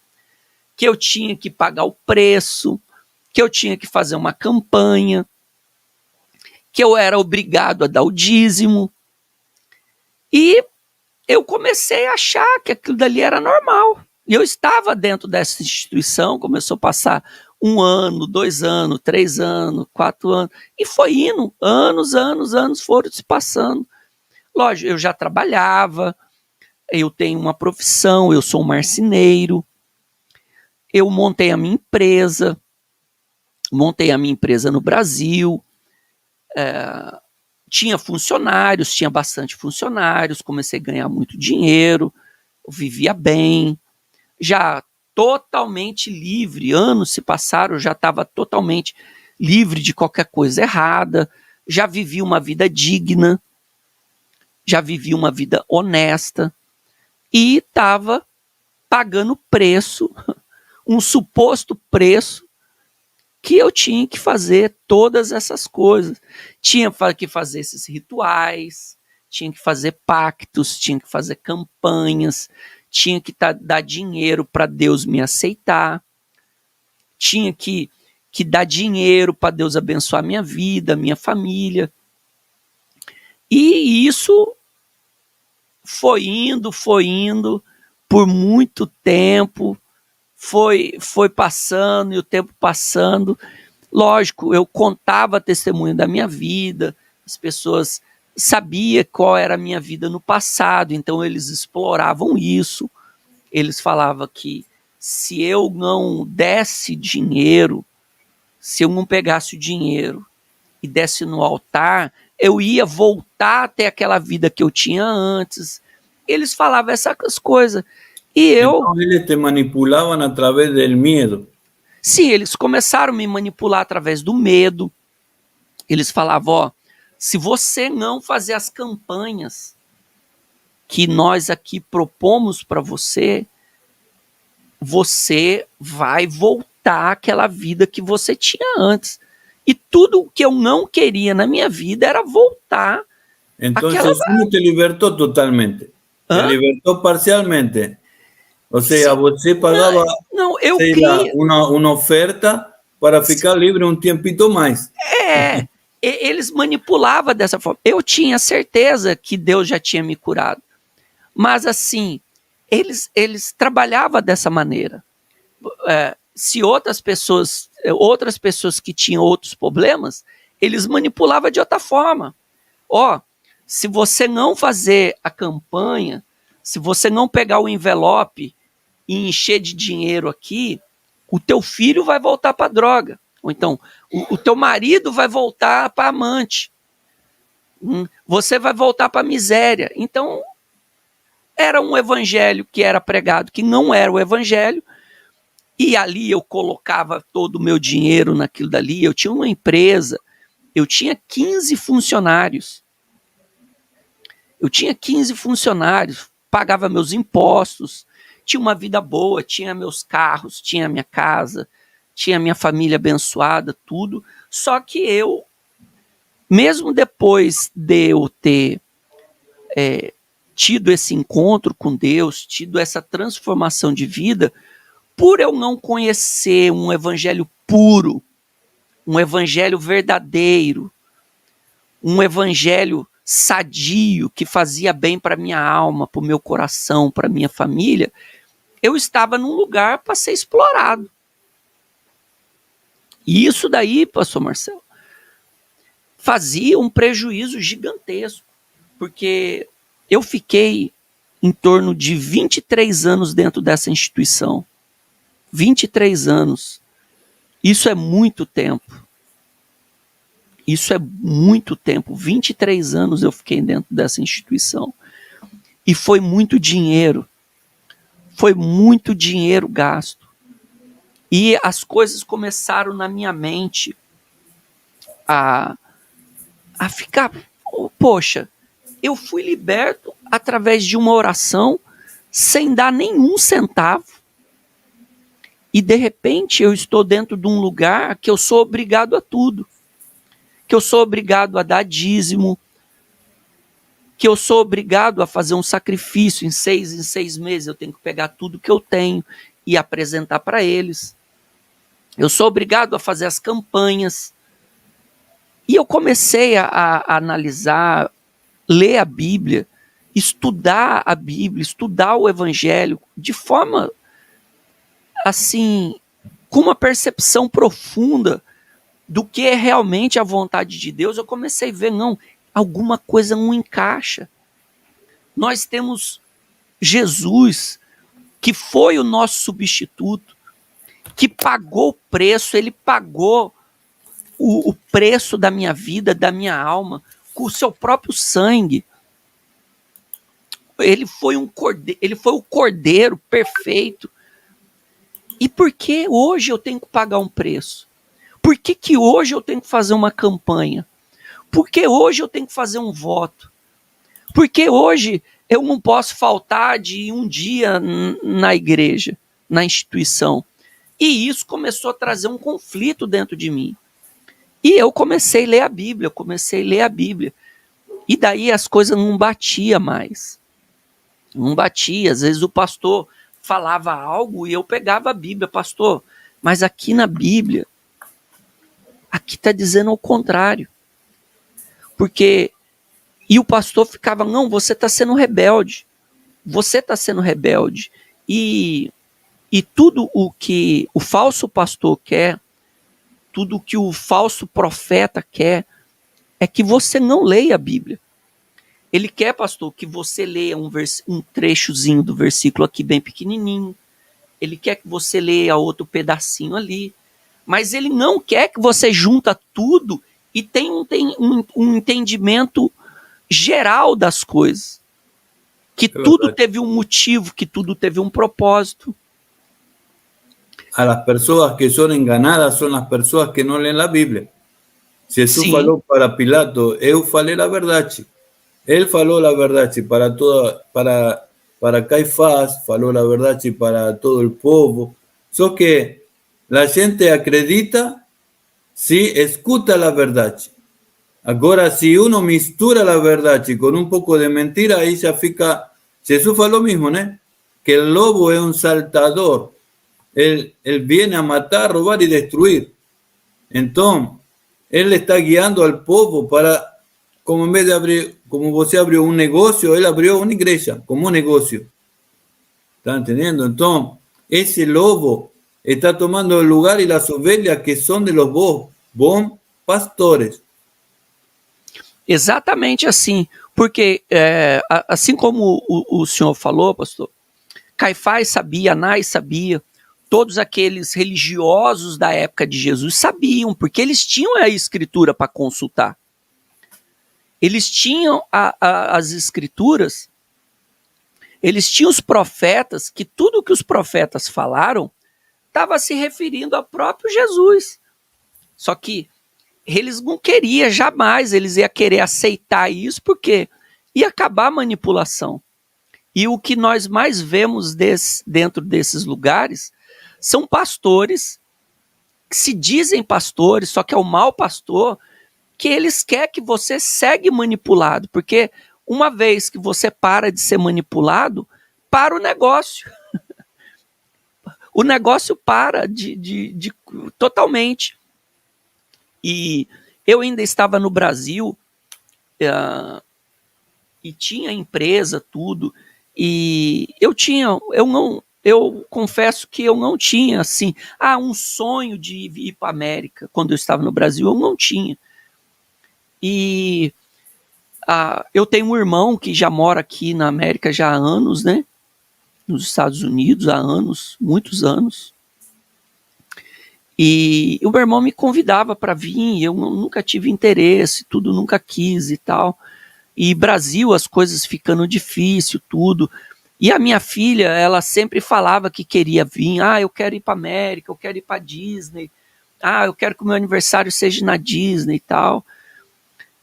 que eu tinha que pagar o preço, que eu tinha que fazer uma campanha, que eu era obrigado a dar o dízimo. E eu comecei a achar que aquilo dali era normal. E eu estava dentro dessa instituição, começou a passar 1 ano, 2 anos, 3 anos, 4 anos, e foi indo, anos foram se passando. Lógico, eu já trabalhava, eu tenho uma profissão, eu sou um marceneiro, eu montei a minha empresa, montei a minha empresa no Brasil, tinha funcionários, tinha bastante funcionários, comecei a ganhar muito dinheiro, eu vivia bem, já totalmente livre, anos se passaram, eu já estava totalmente livre de qualquer coisa errada, já vivi uma vida digna, já vivi uma vida honesta e estava pagando preço, um suposto preço, que eu tinha que fazer todas essas coisas. Tinha que fazer esses rituais, tinha que fazer pactos, tinha que fazer campanhas, tinha que dar dinheiro para Deus me aceitar, tinha que dar dinheiro para Deus abençoar minha vida, minha família. E isso foi indo por muito tempo, foi passando e o tempo passando. Lógico, eu contava testemunho da minha vida, as pessoas sabiam qual era a minha vida no passado, então eles exploravam isso. Eles falavam que se eu não desse dinheiro, se eu não pegasse o dinheiro e desse no altar, eu ia voltar até aquela vida que eu tinha antes. Eles falavam essas coisas. E eu... Então, eles te manipulavam através do medo. Sim, eles começaram a me manipular através do medo. Eles falavam, ó, se você não fazer as campanhas que nós aqui propomos para você, você vai voltar àquela vida que você tinha antes. E tudo o que eu não queria na minha vida era voltar. Então, isso não te libertou totalmente. Te libertou parcialmente. Ou seja, você pagava eu queria uma oferta para ficar livre um tempito mais. Eles manipulavam dessa forma. Eu tinha certeza que Deus já tinha me curado. Mas assim, eles trabalhavam dessa maneira. Se outras pessoas que tinham outros problemas, eles manipulavam de outra forma. Ó, se você não fazer a campanha, se você não pegar o envelope e encher de dinheiro aqui, o teu filho vai voltar para a droga. Ou então, o teu marido vai voltar para amante. Você vai voltar para a miséria. Então, era um evangelho que era pregado, que não era o evangelho, e ali eu colocava todo o meu dinheiro naquilo dali. Eu tinha uma empresa, eu tinha 15 funcionários. Pagava meus impostos, tinha uma vida boa, tinha meus carros, tinha minha casa, tinha minha família abençoada, tudo. Só que eu, mesmo depois de eu ter tido esse encontro com Deus, tido essa transformação de vida, por eu não conhecer um evangelho puro, um evangelho verdadeiro, um evangelho sadio, que fazia bem para minha alma, para o meu coração, para minha família, eu estava num lugar para ser explorado. E isso daí, pastor Marcelo, fazia um prejuízo gigantesco, porque eu fiquei em torno de 23 anos dentro dessa instituição. 23 anos. Isso é muito tempo. 23 anos eu fiquei dentro dessa instituição. E foi muito dinheiro. Foi muito dinheiro gasto. E as coisas começaram na minha mente a ficar... Poxa, eu fui liberto através de uma oração sem dar nenhum centavo. E de repente eu estou dentro de um lugar que eu sou obrigado a tudo. Que eu sou obrigado a dar dízimo, que eu sou obrigado a fazer um sacrifício em 6 meses, eu tenho que pegar tudo que eu tenho e apresentar para eles. Eu sou obrigado a fazer as campanhas. E eu comecei a analisar, ler a Bíblia, estudar a Bíblia, estudar o Evangelho, de forma, assim, com uma percepção profunda do que é realmente a vontade de Deus. Eu comecei a ver, não, alguma coisa não encaixa. Nós temos Jesus, que foi o nosso substituto, que pagou o preço, ele pagou o preço da minha vida, da minha alma, com o seu próprio sangue. Ele foi o cordeiro perfeito. E por que hoje eu tenho que pagar um preço? Por que hoje eu tenho que fazer uma campanha? Por que hoje eu tenho que fazer um voto? Por que hoje eu não posso faltar de um dia na igreja, na instituição? E isso começou a trazer um conflito dentro de mim. E eu comecei a ler a Bíblia, E daí as coisas não batiam mais. Não batia. Às vezes o pastor falava algo e eu pegava a Bíblia. Pastor, mas aqui na Bíblia, aqui está dizendo o contrário. E o pastor ficava, não, você está sendo rebelde. Você está sendo rebelde. E tudo o que o falso pastor quer, tudo o que o falso profeta quer, é que você não leia a Bíblia. Ele quer, pastor, que você leia um trechozinho do versículo aqui bem pequenininho. Ele quer que você leia outro pedacinho ali. Mas ele não quer que você junta tudo e tenha um entendimento geral das coisas. Que tudo teve um motivo, que tudo teve um propósito. A las personas que son enganadas son las personas que no leen la Biblia. Jesús falou para Pilato, eu falei a verdade. Él falou a verdade para Caifás, falou a verdade para todo el povo. Só que la gente acredita si escuta la verdade. Agora, si uno mistura la verdade con un poco de mentira, ahí ya fica... Jesús falou mismo, ¿no? Que el lobo es un saltador. Él viene a matar, robar y destruir. Entonces, él está guiando al povo para, como en vez de abrir, como você abrió un negocio, él abrió una iglesia, como un negocio. ¿Está entendiendo? Entonces, ese lobo está tomando el lugar y las ovejas que son de los bons pastores. Exatamente assim, porque assim como o senhor falou, pastor, Caifás sabia, Anás sabia, todos aqueles religiosos da época de Jesus sabiam, porque eles tinham a escritura para consultar. Eles tinham as escrituras, eles tinham os profetas, que tudo que os profetas falaram estava se referindo ao próprio Jesus. Só que eles não queriam jamais, eles iam querer aceitar isso, porque ia acabar a manipulação. E o que nós mais vemos dentro desses lugares são pastores que se dizem pastores, só que é o mau pastor, que eles querem que você segue manipulado, porque uma vez que você para de ser manipulado, para o negócio. O negócio para totalmente. E eu ainda estava no Brasil e tinha empresa, tudo, e eu confesso que eu não tinha assim, um sonho de ir para a América. Quando eu estava no Brasil, eu não tinha. E eu tenho um irmão que já mora aqui na América já há anos, né? Nos Estados Unidos há anos, muitos anos. E o meu irmão me convidava para vir, eu nunca tive interesse, tudo, nunca quis e tal. E Brasil, as coisas ficando difícil, tudo. E a minha filha, ela sempre falava que queria vir. Eu quero ir para América, eu quero ir para Disney. Eu quero que o meu aniversário seja na Disney e tal.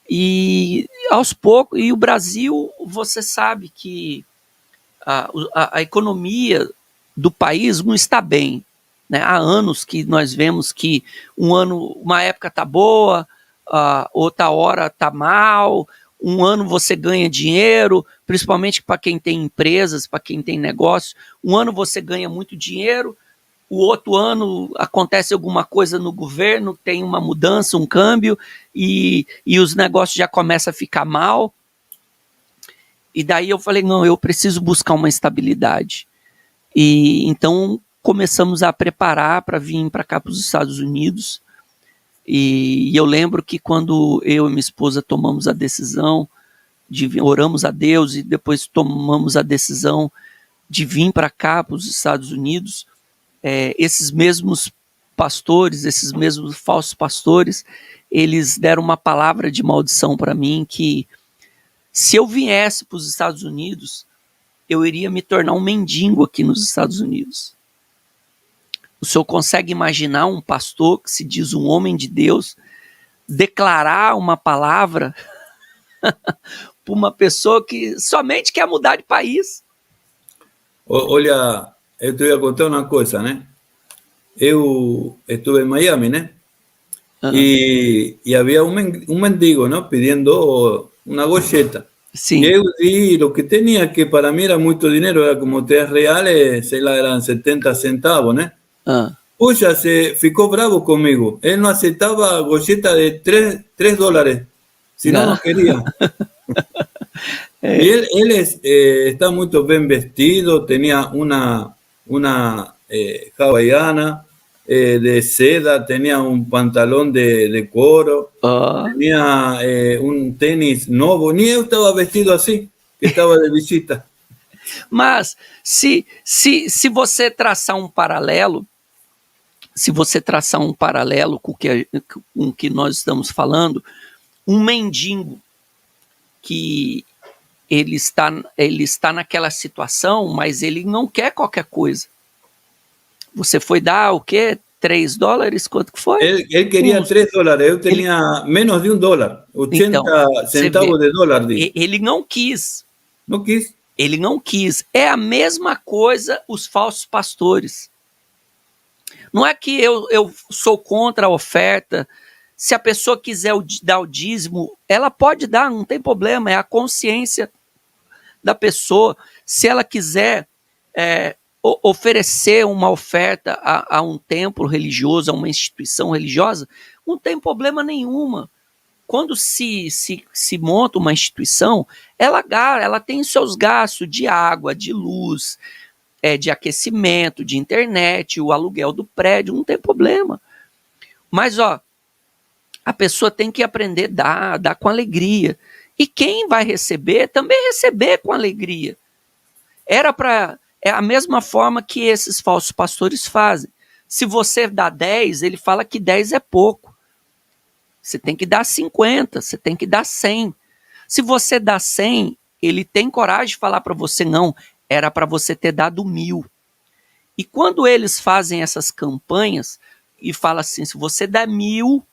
E aos poucos, e o Brasil, você sabe que a economia do país não está bem. Né? Há anos que nós vemos que uma época está boa, outra hora está mal, um ano você ganha dinheiro, principalmente para quem tem empresas, para quem tem negócio, um ano você ganha muito dinheiro, o outro ano acontece alguma coisa no governo, tem uma mudança, um câmbio, e os negócios já começam a ficar mal. E daí eu falei, não, eu preciso buscar uma estabilidade. E então começamos a preparar para vir para cá, para os Estados Unidos. E eu lembro que quando eu e minha esposa tomamos a decisão, oramos a Deus e depois tomamos a decisão de vir para cá, para os Estados Unidos, esses mesmos pastores, esses mesmos falsos pastores, eles deram uma palavra de maldição para mim que se eu viesse para os Estados Unidos, eu iria me tornar um mendigo aqui nos Estados Unidos. O senhor consegue imaginar um pastor que se diz um homem de Deus declarar uma palavra para uma pessoa que somente quer mudar de país? Olha, eu te voy a contar uma coisa, né? Eu estuve em Miami, né? Y había un mendigo, ¿no? Pidiendo una golleta. Sim. Y yo di lo que tenía, que para mí era mucho dinero, era como 3 reales, eran 70 centavos, ¿no? Puya, se ficó bravo conmigo. Él no aceptaba golleta de 3 dólares, si no, no quería. Y él está muy bien vestido, tenía una hawaiana, de seda, tenía un pantalón de cuero, tenía un tenis nuevo, ni yo estaba vestido así, que estaba de visita. Mas se você traçar um paralelo, com o que nós estamos falando, um mendigo que ele está naquela situação, mas ele não quer qualquer coisa. Você foi dar o quê? 3 dólares? Quanto que foi? Él quería 3 dólares, yo tenía menos de $1, 80 centavos de dólar. Ele não quis. Não quis. Ele não quis. É a mesma coisa os falsos pastores. Não é que eu sou contra a oferta. Se a pessoa quiser dar o dízimo, ela pode dar, não tem problema. É a consciência da pessoa. Se ela quiser oferecer uma oferta a um templo religioso, a uma instituição religiosa, não tem problema nenhuma. Quando se monta uma instituição, ela tem seus gastos de água, de luz, de aquecimento, de internet, o aluguel do prédio, não tem problema. Mas, a pessoa tem que aprender a dar com alegria. E quem vai receber, também receber com alegria. É a mesma forma que esses falsos pastores fazem. Se você dá 10, ele fala que 10 é pouco. Você tem que dar 50, você tem que dar 100. Se você dá 100, ele tem coragem de falar para você, não, era para você ter dado 1.000. E quando eles fazem essas campanhas e falam assim, se você der 1.000,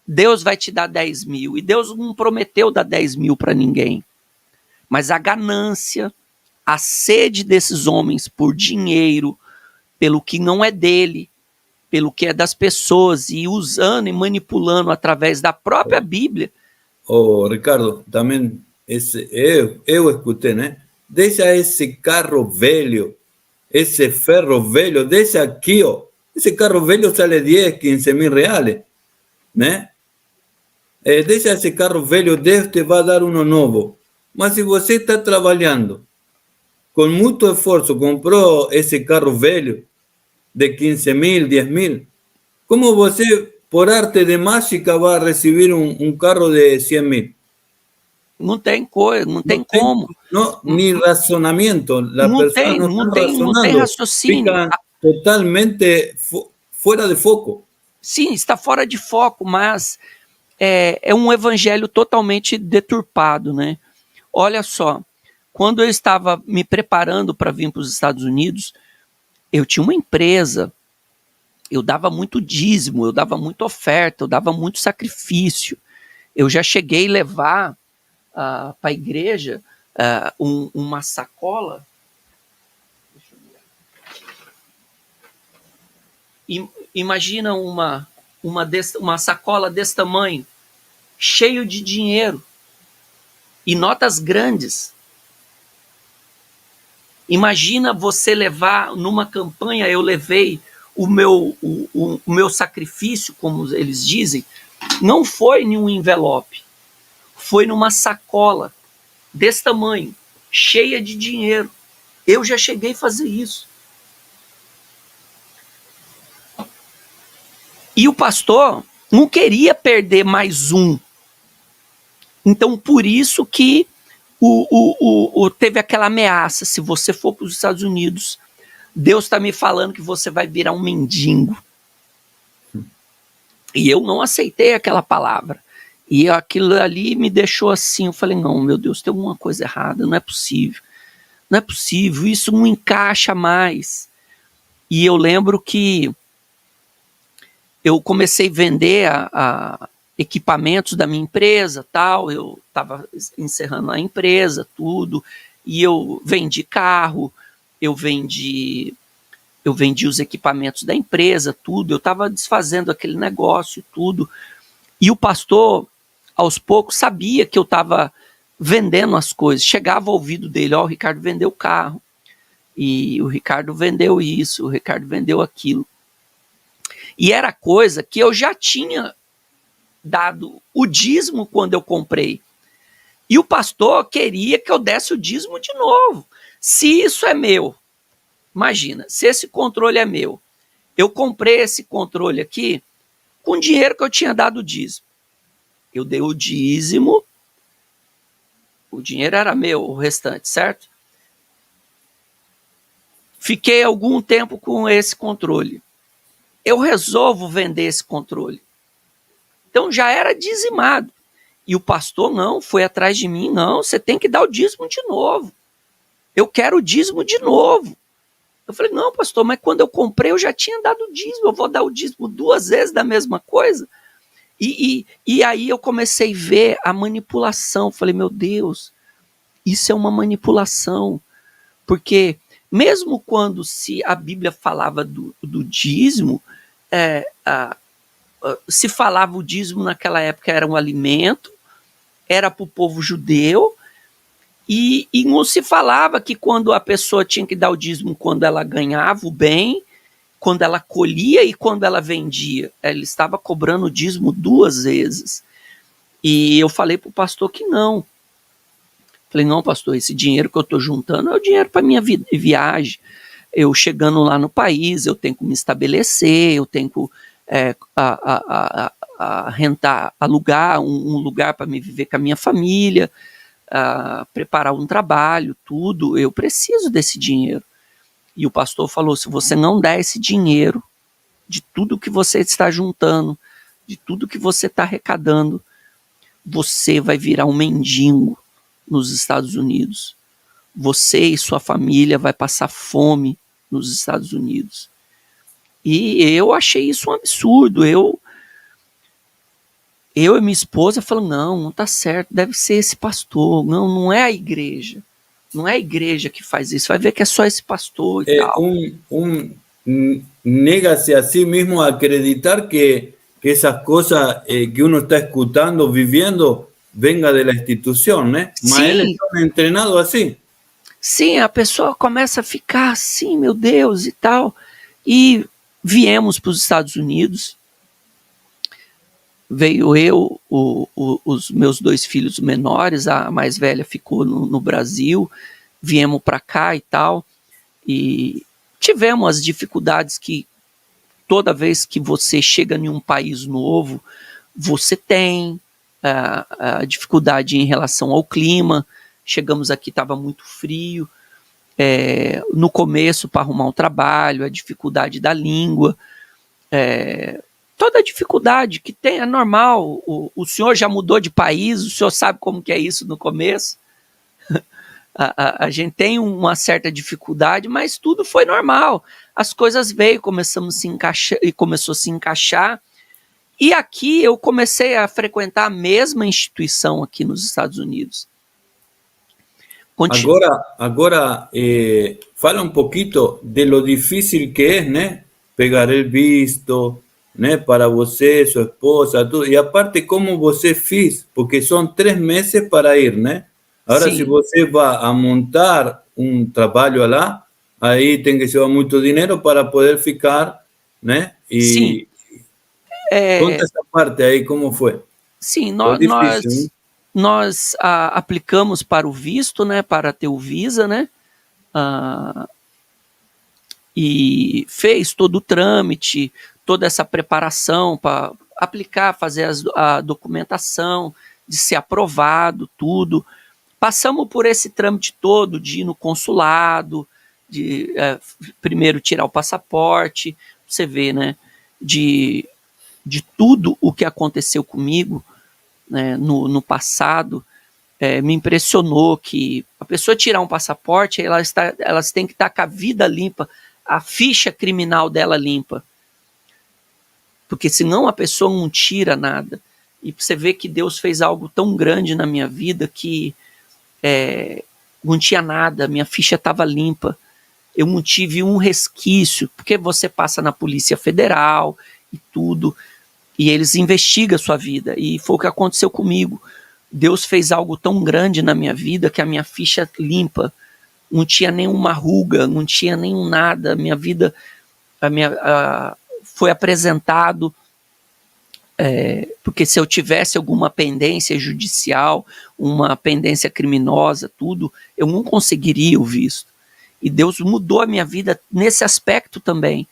Deus vai te dar 10.000. E Deus não prometeu dar 10.000 para ninguém. Mas a ganância, a sede desses homens por dinheiro, pelo que não é dele, pelo que é das pessoas, e usando e manipulando através da própria Bíblia. Ricardo, também eu escutei, né? Deixa esse carro velho, esse ferro velho, deixa aqui, esse carro velho sale 10, 15 mil reais, né? Deixa esse carro velho, Deus te vai dar um novo. Mas se você está trabalhando com muito esforço, comprou esse carro velho de 15 mil, 10 mil, como você, por arte de mágica, vai receber um carro de 100 mil? Não tem coisa, não tem como. Nem razonamento. Não tem raciocínio. Fica totalmente fora de foco. Sim, está fora de foco, mas é um evangelho totalmente deturpado, né? Olha só, quando eu estava me preparando para vir para os Estados Unidos, eu tinha uma empresa, eu dava muito dízimo, eu dava muita oferta, eu dava muito sacrifício. Eu já cheguei a levar para a igreja uma sacola. Deixa eu ver. Imagina uma sacola desse tamanho, cheio de dinheiro e notas grandes. Imagina você levar numa campanha, eu levei o meu sacrifício, como eles dizem, não foi em um envelope, foi numa sacola desse tamanho, cheia de dinheiro. Eu já cheguei a fazer isso. E o pastor não queria perder mais um. Então, por isso que teve aquela ameaça, se você for para os Estados Unidos, Deus está me falando que você vai virar um mendigo. E eu não aceitei aquela palavra. E aquilo ali me deixou assim, eu falei, não, meu Deus, tem alguma coisa errada, não é possível. Não é possível, isso não encaixa mais. E eu lembro que eu comecei a vender equipamentos da minha empresa, tal, eu estava encerrando a empresa, tudo, e eu vendi carro, eu vendi os equipamentos da empresa, tudo, eu estava desfazendo aquele negócio, tudo, e o pastor, aos poucos, sabia que eu estava vendendo as coisas, chegava ao ouvido dele, ó, o Ricardo vendeu o carro, e o Ricardo vendeu isso, o Ricardo vendeu aquilo, e era coisa que eu já tinha dado o dízimo quando eu comprei. E o pastor queria que eu desse o dízimo de novo. Se isso é meu, imagina, se esse controle é meu, eu comprei esse controle aqui com dinheiro que eu tinha dado o dízimo. Eu dei o dízimo, o dinheiro era meu, o restante, certo? Fiquei algum tempo com esse controle. Eu resolvo vender esse controle. Então já era dizimado. E o pastor não, foi atrás de mim, não, você tem que dar o dízimo de novo. Eu quero o dízimo de novo. Eu falei, não, pastor, mas quando eu comprei eu já tinha dado o dízimo, eu vou dar o dízimo 2 vezes da mesma coisa? E aí eu comecei a ver a manipulação. Falei, meu Deus, isso é uma manipulação. Porque mesmo quando a Bíblia falava do dízimo, se falava o dízimo naquela época era um alimento, era para o povo judeu, e não se falava que quando a pessoa tinha que dar o dízimo quando ela ganhava o bem, quando ela colhia e quando ela vendia. Ela estava cobrando o dízimo 2 vezes. E eu falei para o pastor que não. Falei, não, pastor, esse dinheiro que eu estou juntando é o dinheiro para minha viagem. Eu chegando lá no país, eu tenho que me estabelecer, eu tenho que rentar, alugar um lugar para me viver com a minha família, preparar um trabalho, tudo. Eu preciso desse dinheiro. E o pastor falou, se você não der esse dinheiro, de tudo que você está juntando, de tudo que você está arrecadando, você vai virar um mendigo nos Estados Unidos. Você e sua família vai passar fome nos Estados Unidos. E eu achei isso um absurdo. Eu e minha esposa falamos, não está certo, deve ser esse pastor. Não é a igreja. Não é a igreja que faz isso. Vai ver que é só esse pastor e tal. Nega-se a sí mismo a acreditar que esas cosas que uno está escuchando, viviendo, venga de la institución, ¿no? Mas eles estão entrenados assim. Sim, a pessoa começa a ficar assim, meu Deus, e tal. E viemos para os Estados Unidos. Veio eu, os meus 2 filhos menores, a mais velha ficou no Brasil, viemos para cá e tal, e tivemos as dificuldades que toda vez que você chega em um país novo, você tem a dificuldade em relação ao clima. Chegamos aqui, estava muito frio, no começo para arrumar um trabalho, a dificuldade da língua, toda a dificuldade que tem, é normal. O senhor já mudou de país, o senhor sabe como que é isso no começo. A gente tem uma certa dificuldade, mas tudo foi normal. As coisas veio, começou a se encaixar. E aqui eu comecei a frequentar a mesma instituição aqui nos Estados Unidos. Agora fala um pouquinho de lo difícil que é, né? Pegar el visto, né? Para você, sua esposa, tudo. E aparte como você fez, porque são 3 meses para ir, né? Agora, se você vai a montar um trabalho lá, aí tem que ser muito dinheiro para poder ficar, né? E conta essa parte aí, como foi? Sim, nós aplicamos para o visto, né? Para ter o visa, né? E fez todo o trâmite, toda essa preparação para aplicar, fazer a documentação, de ser aprovado, tudo. Passamos por esse trâmite todo de ir no consulado, de primeiro tirar o passaporte, você vê, né? De de tudo o que aconteceu comigo, né, no passado, me impressionou que a pessoa tirar um passaporte, elas têm que estar com a vida limpa, a ficha criminal dela limpa. Porque senão a pessoa não tira nada. E você vê que Deus fez algo tão grande na minha vida que não tinha nada, minha ficha estava limpa. Eu não tive um resquício, porque você passa na Polícia Federal e tudo, e eles investigam a sua vida, e foi o que aconteceu comigo. Deus fez algo tão grande na minha vida que a minha ficha limpa, não tinha nenhuma ruga, não tinha nenhum nada, minha vida foi apresentado, porque se eu tivesse alguma pendência judicial, uma pendência criminosa, tudo, eu não conseguiria o visto. E Deus mudou a minha vida nesse aspecto também.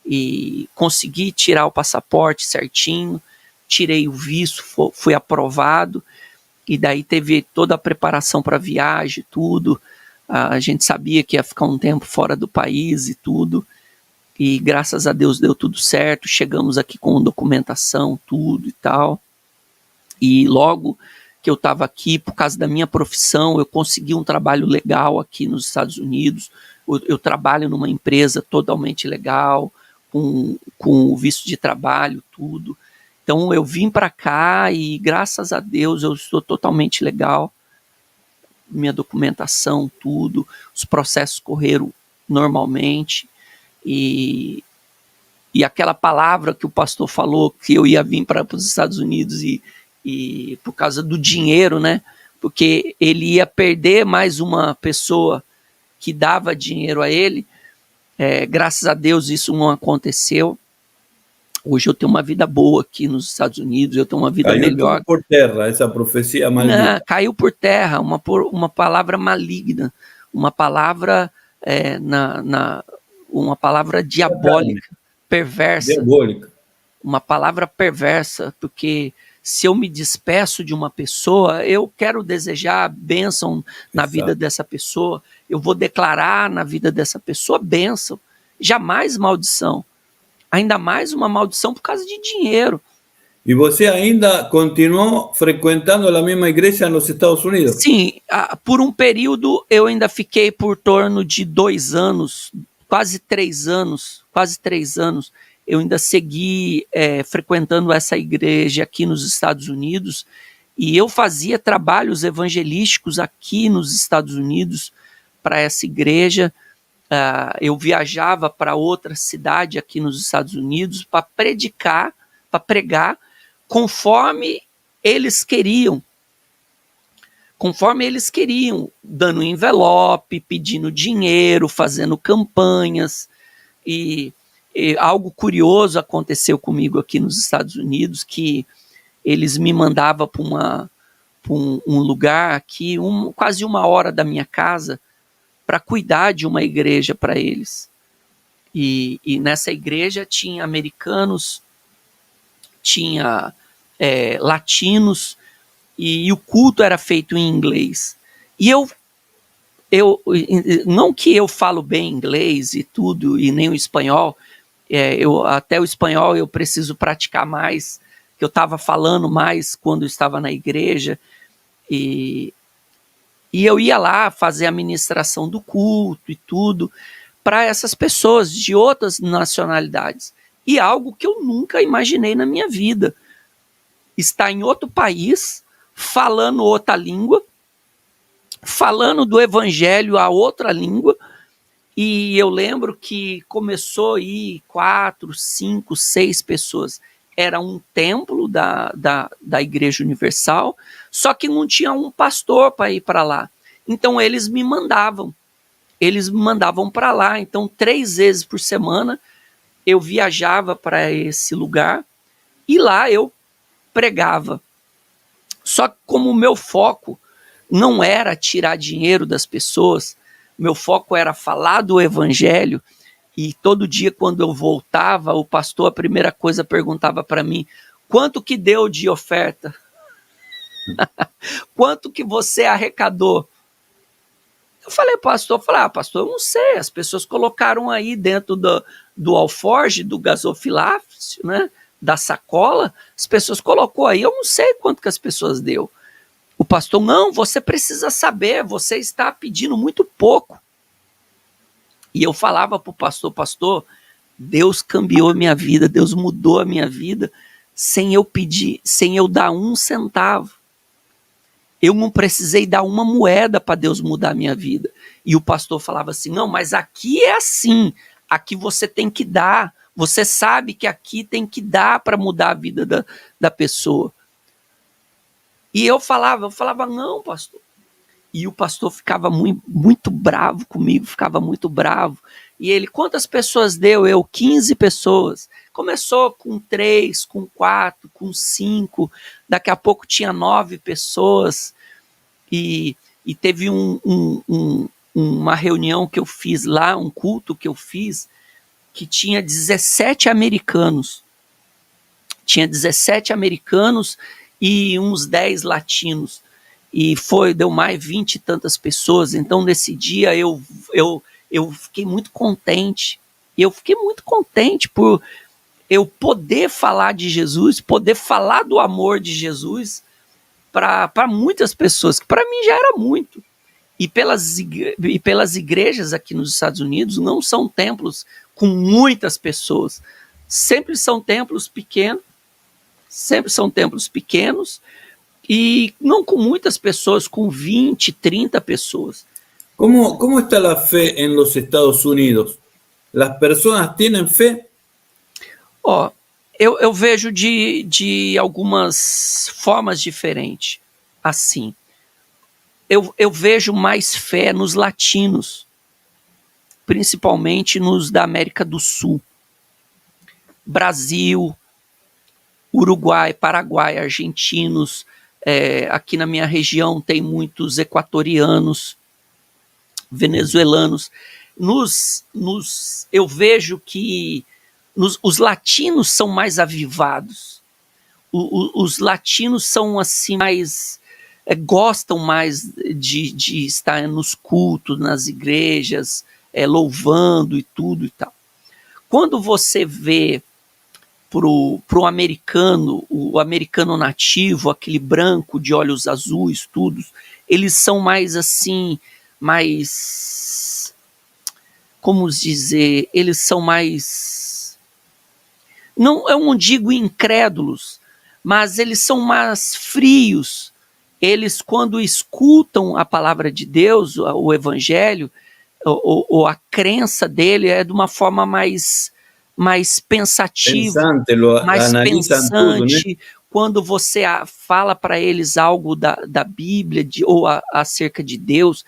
E consegui tirar o passaporte certinho, tirei o visto, fui aprovado, e daí teve toda a preparação para a viagem, tudo. A gente sabia que ia ficar um tempo fora do país e tudo, e graças a Deus deu tudo certo, chegamos aqui com documentação, tudo e tal. E logo que eu estava aqui, por causa da minha profissão, eu consegui um trabalho legal aqui nos Estados Unidos. Eu trabalho numa empresa totalmente legal, com visto de trabalho, tudo. Então eu vim para cá e graças a Deus eu estou totalmente legal. Minha documentação, tudo, os processos correram normalmente. E aquela palavra que o pastor falou, que eu ia vir para os Estados Unidos e por causa do dinheiro, né? Porque ele ia perder mais uma pessoa que dava dinheiro a ele. Graças a Deus isso não aconteceu. Hoje eu tenho uma vida boa aqui nos Estados Unidos, eu tenho uma vida melhor. Caiu por terra essa profecia maldita. Não, caiu por terra, uma palavra maligna, uma palavra uma palavra diabólica, perversa. Diabólica. Uma palavra perversa, porque se eu me despeço de uma pessoa, eu quero desejar bênção na vida dessa pessoa, eu vou declarar na vida dessa pessoa bênção, jamais maldição. Ainda mais uma maldição por causa de dinheiro. E você ainda continuou frequentando a mesma igreja nos Estados Unidos? Sim, por um período eu ainda fiquei por torno de 2 anos, quase 3 anos, eu ainda segui frequentando essa igreja aqui nos Estados Unidos, e eu fazia trabalhos evangelísticos aqui nos Estados Unidos para essa igreja. Eu viajava para outra cidade aqui nos Estados Unidos para predicar, para pregar, conforme eles queriam, dando envelope, pedindo dinheiro, fazendo campanhas. E algo curioso aconteceu comigo aqui nos Estados Unidos, que eles me mandavam para um lugar aqui, quase 1 hora da minha casa, para cuidar de uma igreja para eles. E nessa igreja tinha americanos, tinha latinos, e o culto era feito em inglês. E eu não que eu falo bem inglês e tudo, e nem o espanhol, até o espanhol eu preciso praticar mais, que eu estava falando mais quando eu estava na igreja, e eu ia lá fazer a ministração do culto e tudo, para essas pessoas de outras nacionalidades. E algo que eu nunca imaginei na minha vida. Estar em outro país, falando outra língua, falando do evangelho a outra língua. E eu lembro que começou a ir 4, 5, 6 pessoas. Era um templo da Igreja Universal, só que não tinha um pastor para ir para lá. Então eles me mandavam para lá. Então 3 vezes por semana eu viajava para esse lugar e lá eu pregava. Só que como o meu foco não era tirar dinheiro das pessoas, meu foco era falar do evangelho. E todo dia, quando eu voltava, o pastor, a primeira coisa, perguntava para mim: quanto que deu de oferta? Quanto que você arrecadou? Eu falei, pastor, pastor, eu não sei, as pessoas colocaram aí dentro do alforge, do gasofilácio, né? da sacola, as pessoas colocou aí, eu não sei quanto que as pessoas deu. O pastor, não, você precisa saber, você está pedindo muito pouco. E eu falava para o pastor, pastor, Deus cambiou a minha vida, Deus mudou a minha vida, sem eu pedir, sem eu dar 1 centavo. Eu não precisei dar uma moeda para Deus mudar a minha vida. E o pastor falava assim, não, mas aqui é assim, aqui você tem que dar, você sabe que aqui tem que dar para mudar a vida da pessoa. E eu falava, não, pastor. E o pastor ficava muito bravo comigo, ficava muito bravo. E ele, quantas pessoas deu? Eu, 15 pessoas. Começou com 3, com 4, com 5. Daqui a pouco tinha 9 pessoas. E teve uma reunião que eu fiz lá, um culto que eu fiz, que tinha 17 americanos. Tinha 17 americanos e uns 10 latinos. E deu mais 20 e tantas pessoas. Então, nesse dia, eu fiquei muito contente. Eu fiquei muito contente por eu poder falar de Jesus, poder falar do amor de Jesus para muitas pessoas, que para mim já era muito. E pelas igrejas aqui nos Estados Unidos, não são templos com muitas pessoas. Sempre são templos pequenos, e não com muitas pessoas, com 20, 30 pessoas. ¿Cómo está la fe en los Estados Unidos? ¿Las personas tienen fe? Eu vejo de algumas formas diferentes. Assim, eu vejo mais fé nos latinos, principalmente nos da América do Sul. Brasil, Uruguai, Paraguai, argentinos. Aqui na minha região tem muitos equatorianos, venezuelanos. Eu vejo que os latinos são mais avivados. Os latinos são assim mais gostam mais de estar nos cultos, nas igrejas, louvando e tudo e tal. Quando você vê pro americano, o americano nativo, aquele branco de olhos azuis, tudo, eles são mais assim, como dizer, eles são mais, eu não digo incrédulos, mas eles são mais frios. Eles, quando escutam a palavra de Deus, o evangelho, ou a crença dele é de uma forma mais pensativa, mais pensante. Tudo, né? Quando você fala para eles algo da Bíblia ou acerca de Deus,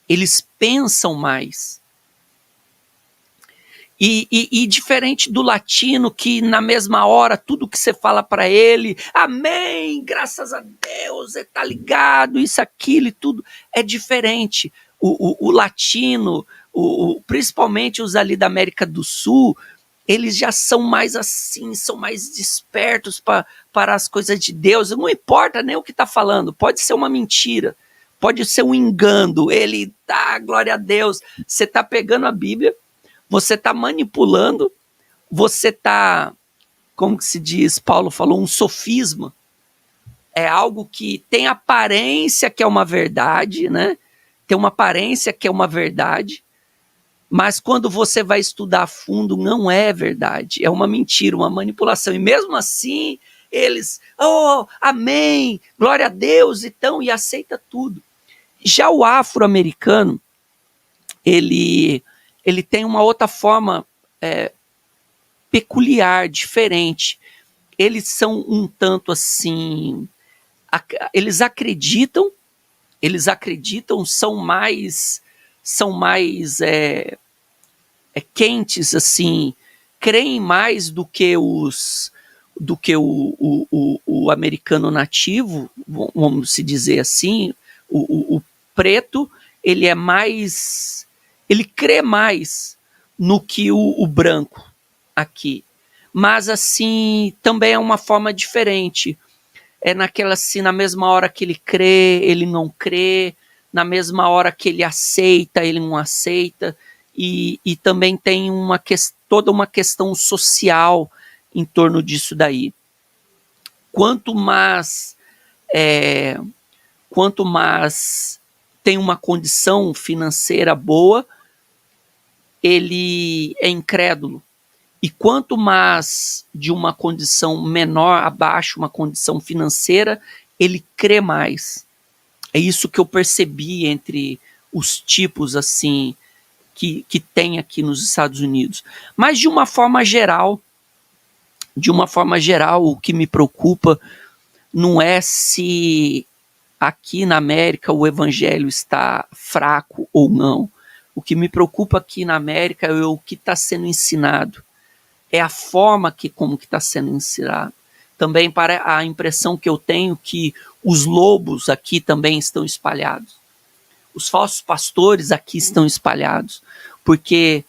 eles pensam mais. E diferente do latino, que na mesma hora, tudo que você fala para ele, amém, graças a Deus, tá ligado, isso, aquilo e tudo, é diferente. O latino, principalmente os ali da América do Sul, eles já são mais assim, são mais despertos para as coisas de Deus. Não importa nem o que está falando, pode ser uma mentira, pode ser um engano, ele tá, glória a Deus, você está pegando a Bíblia, você está manipulando, você está, como que se diz, Paulo falou, um sofisma, é algo que tem aparência que é uma verdade, né? Tem uma aparência que é uma verdade, mas quando você vai estudar a fundo, não é verdade, é uma mentira, uma manipulação, e mesmo assim, eles, amém, glória a Deus, então, e aceita tudo. Já o afro-americano, ele tem uma outra forma peculiar, diferente. Eles são um tanto assim, eles acreditam, são mais quentes, assim, creem mais do que o americano nativo, vamos se dizer assim, o preto, ele é mais, ele crê mais no que o branco aqui, mas assim, também é uma forma diferente, naquela assim, na mesma hora que ele crê, ele não crê, na mesma hora que ele aceita, ele não aceita, e também tem toda uma questão social, em torno disso daí. Quanto mais tem uma condição financeira boa, ele é incrédulo. E quanto mais de uma condição menor, abaixo, uma condição financeira, ele crê mais. É isso que eu percebi entre os tipos assim que tem aqui nos Estados Unidos. Mas de uma forma geral, o que me preocupa não é se aqui na América o evangelho está fraco ou não. O que me preocupa aqui na América é o que está sendo ensinado. É a forma como que está sendo ensinado. Também para a impressão que eu tenho que os lobos aqui também estão espalhados. Os falsos pastores aqui estão espalhados. Porque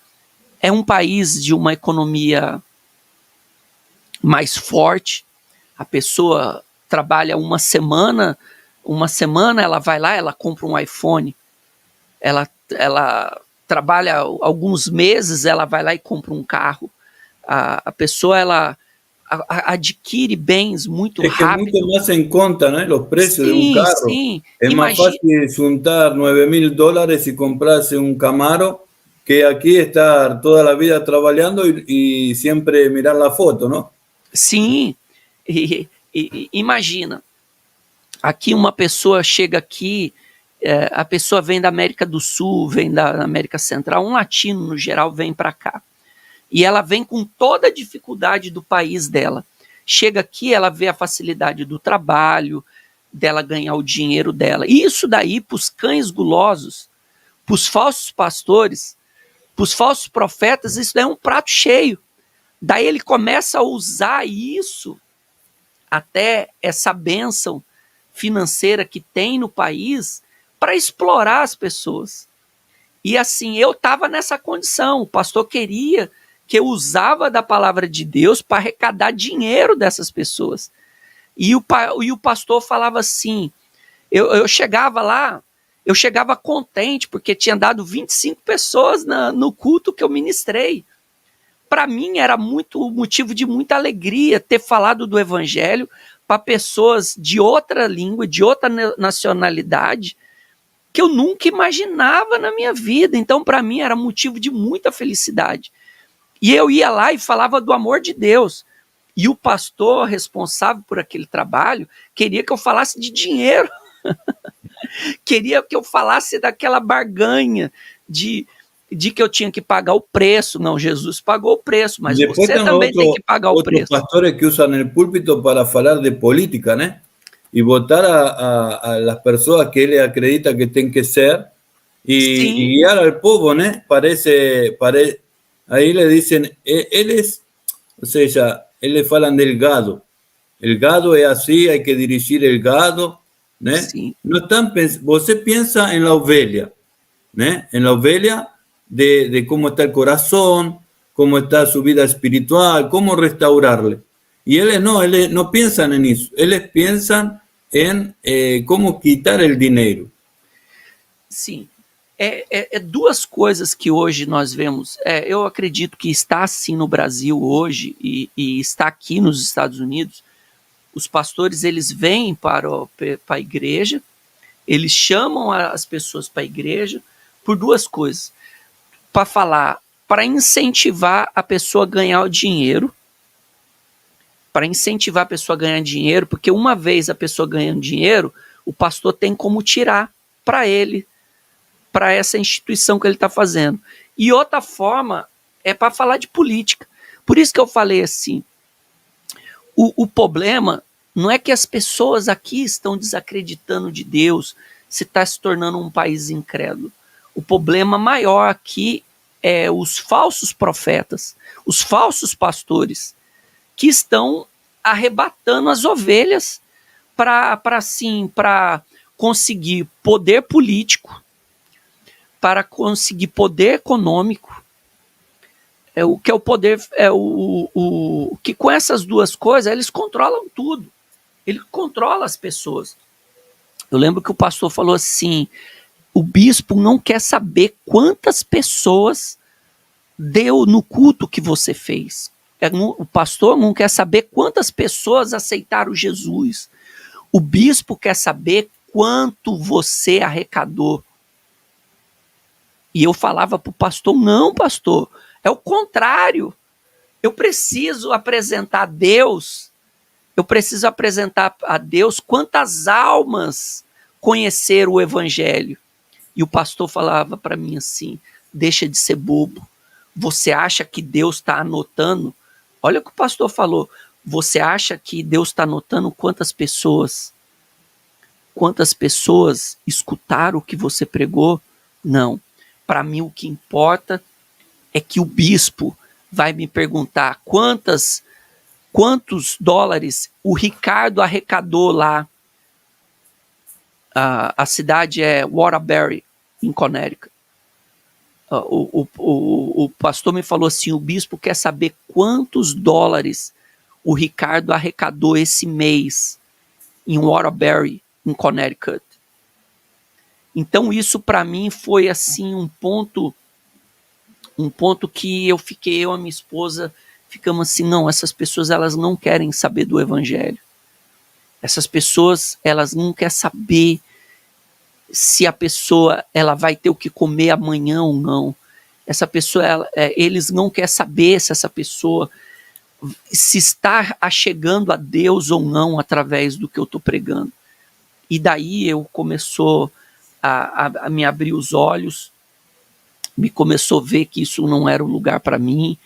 é um país de uma economia mais forte. A pessoa trabalha uma semana ela vai lá, ela compra um iPhone. Ela trabalha alguns meses, ela vai lá e compra um carro. A pessoa, ela adquire bens muito rápido. Es que mucho más en conta, ¿no? Los precios de un carro. Sim. Es más fácil juntar $9,000 y comprarse un Camaro que aquí estar toda la vida trabajando y siempre mirar la foto, ¿no? Sim. Imagina, aqui uma pessoa chega aqui, a pessoa vem da América do Sul, vem da América Central, um latino no geral vem para cá. E ela vem com toda a dificuldade do país dela. Chega aqui, ela vê a facilidade do trabalho, dela ganhar o dinheiro dela. E isso daí, para os cães gulosos, para os falsos pastores, para os falsos profetas, isso daí é um prato cheio. Daí ele começa a usar isso, até essa bênção financeira que tem no país, para explorar as pessoas. E assim, eu estava nessa condição. O pastor queria que eu usava da palavra de Deus para arrecadar dinheiro dessas pessoas. E o pastor falava assim, eu chegava lá, eu chegava contente, porque tinha dado 25 pessoas no culto que eu ministrei. Para mim era motivo de muita alegria ter falado do evangelho para pessoas de outra língua, de outra nacionalidade, que eu nunca imaginava na minha vida. Então, para mim, era motivo de muita felicidade. E eu ia lá e falava do amor de Deus. E o pastor responsável por aquele trabalho queria que eu falasse de dinheiro. Queria que eu falasse daquela barganha de que eu tinha que pagar o preço. Não, Jesus pagou o preço, mas você também tem que pagar o preço. Pastores que usam el púlpito para falar de política, né? Y votar a las personas que él acredita que tienen que ser y guiar al pueblo, ¿no? Ahí le dicen, él es, o sea, él le falan del gado. El gado es así, hay que dirigir el gado, ¿no? Sí. No están, usted piensa en la oveja, ¿no? En la oveja de cómo está el corazón, cómo está su vida espiritual, cómo restaurarle. Y ellos no piensan en eso, ellos piensan en como quitar o dinheiro. Sim, duas coisas que hoje nós vemos. Eu acredito que está assim no Brasil hoje e está aqui nos Estados Unidos. Os pastores, eles vêm para a igreja, eles chamam as pessoas para a igreja por duas coisas. Para falar, para incentivar a pessoa a ganhar o dinheiro, porque uma vez a pessoa ganhando dinheiro, o pastor tem como tirar para ele, para essa instituição que ele está fazendo. E outra forma é para falar de política. Por isso que eu falei assim, o problema não é que as pessoas aqui estão desacreditando de Deus, se está se tornando um país incrédulo. O problema maior aqui é os falsos profetas, os falsos pastores, que estão arrebatando as ovelhas para conseguir poder político, para conseguir poder econômico. O que é o poder, que com essas duas coisas eles controlam tudo. Ele controla as pessoas. Eu lembro que o pastor falou assim, o bispo não quer saber quantas pessoas deu no culto que você fez. O pastor não quer saber quantas pessoas aceitaram Jesus. O bispo quer saber quanto você arrecadou. E eu falava para o pastor, não, pastor, é o contrário. Eu preciso apresentar a Deus, quantas almas conheceram o evangelho. E o pastor falava para mim assim, deixa de ser bobo. Você acha que Deus está anotando? Olha o que o pastor falou. Você acha que Deus está anotando quantas pessoas escutaram o que você pregou? Não. Para mim o que importa é que o bispo vai me perguntar quantos dólares o Ricardo arrecadou lá. A cidade é Waterbury, em Connecticut. O pastor me falou assim, o bispo quer saber quantos dólares o Ricardo arrecadou esse mês em Waterbury, em Connecticut. Então isso para mim foi assim um ponto que eu e a minha esposa ficamos assim, não, essas pessoas elas não querem saber do evangelho. Essas pessoas elas não querem saber se a pessoa ela vai ter o que comer amanhã ou não. Essa pessoa, eles não querem saber se essa pessoa se está achegando a Deus ou não através do que eu estou pregando. E daí eu começou a me abrir os olhos, me começou a ver que isso não era um lugar para mim,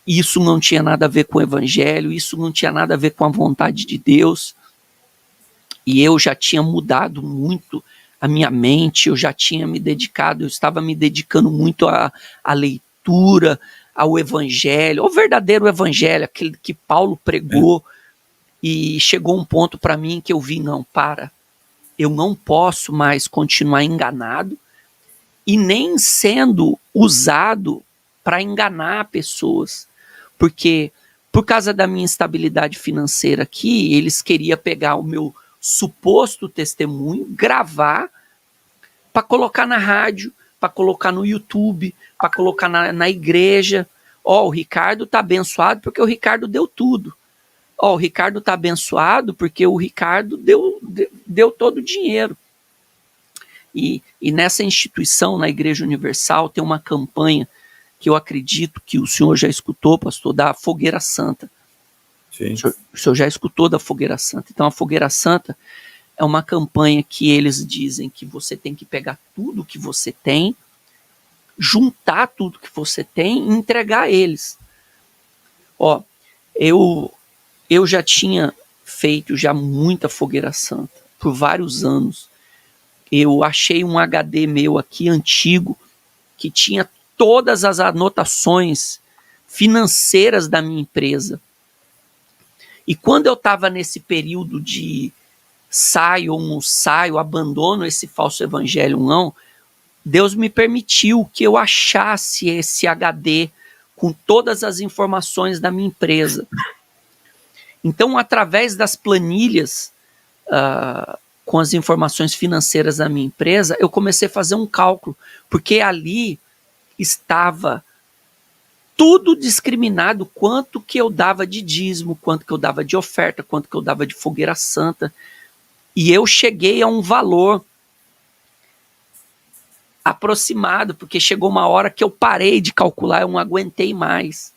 isso não tinha nada a ver com o evangelho, isso não tinha nada a ver com a vontade de Deus. E eu já tinha mudado muito a minha mente, eu já tinha me dedicado, eu estava me dedicando muito à leitura, ao evangelho, ao verdadeiro evangelho, aquele que Paulo pregou. E chegou um ponto para mim que eu vi, não, eu não posso mais continuar enganado e nem sendo usado para enganar pessoas, porque por causa da minha instabilidade financeira aqui, eles queriam pegar o meu suposto testemunho, gravar, para colocar na rádio, para colocar no YouTube, para colocar na igreja. O Ricardo está abençoado porque o Ricardo deu tudo. O Ricardo está abençoado porque o Ricardo deu todo o dinheiro. E nessa instituição, na Igreja Universal, tem uma campanha que eu acredito que o senhor já escutou, pastor, da Fogueira Santa. Sim. O senhor já escutou da Fogueira Santa. Então, a Fogueira Santa é uma campanha que eles dizem que você tem que pegar tudo que você tem, juntar tudo que você tem e entregar a eles. Eu já tinha feito muita Fogueira Santa, por vários anos. Eu achei um HD meu aqui, antigo, que tinha todas as anotações financeiras da minha empresa. E quando eu estava nesse período de saio ou não saio, abandono esse falso evangelho ou não, Deus me permitiu que eu achasse esse HD com todas as informações da minha empresa. Então, através das planilhas, com as informações financeiras da minha empresa, eu comecei a fazer um cálculo, porque ali estava tudo discriminado, quanto que eu dava de dízimo, quanto que eu dava de oferta, quanto que eu dava de Fogueira Santa. E eu cheguei a um valor aproximado, porque chegou uma hora que eu parei de calcular, eu não aguentei mais.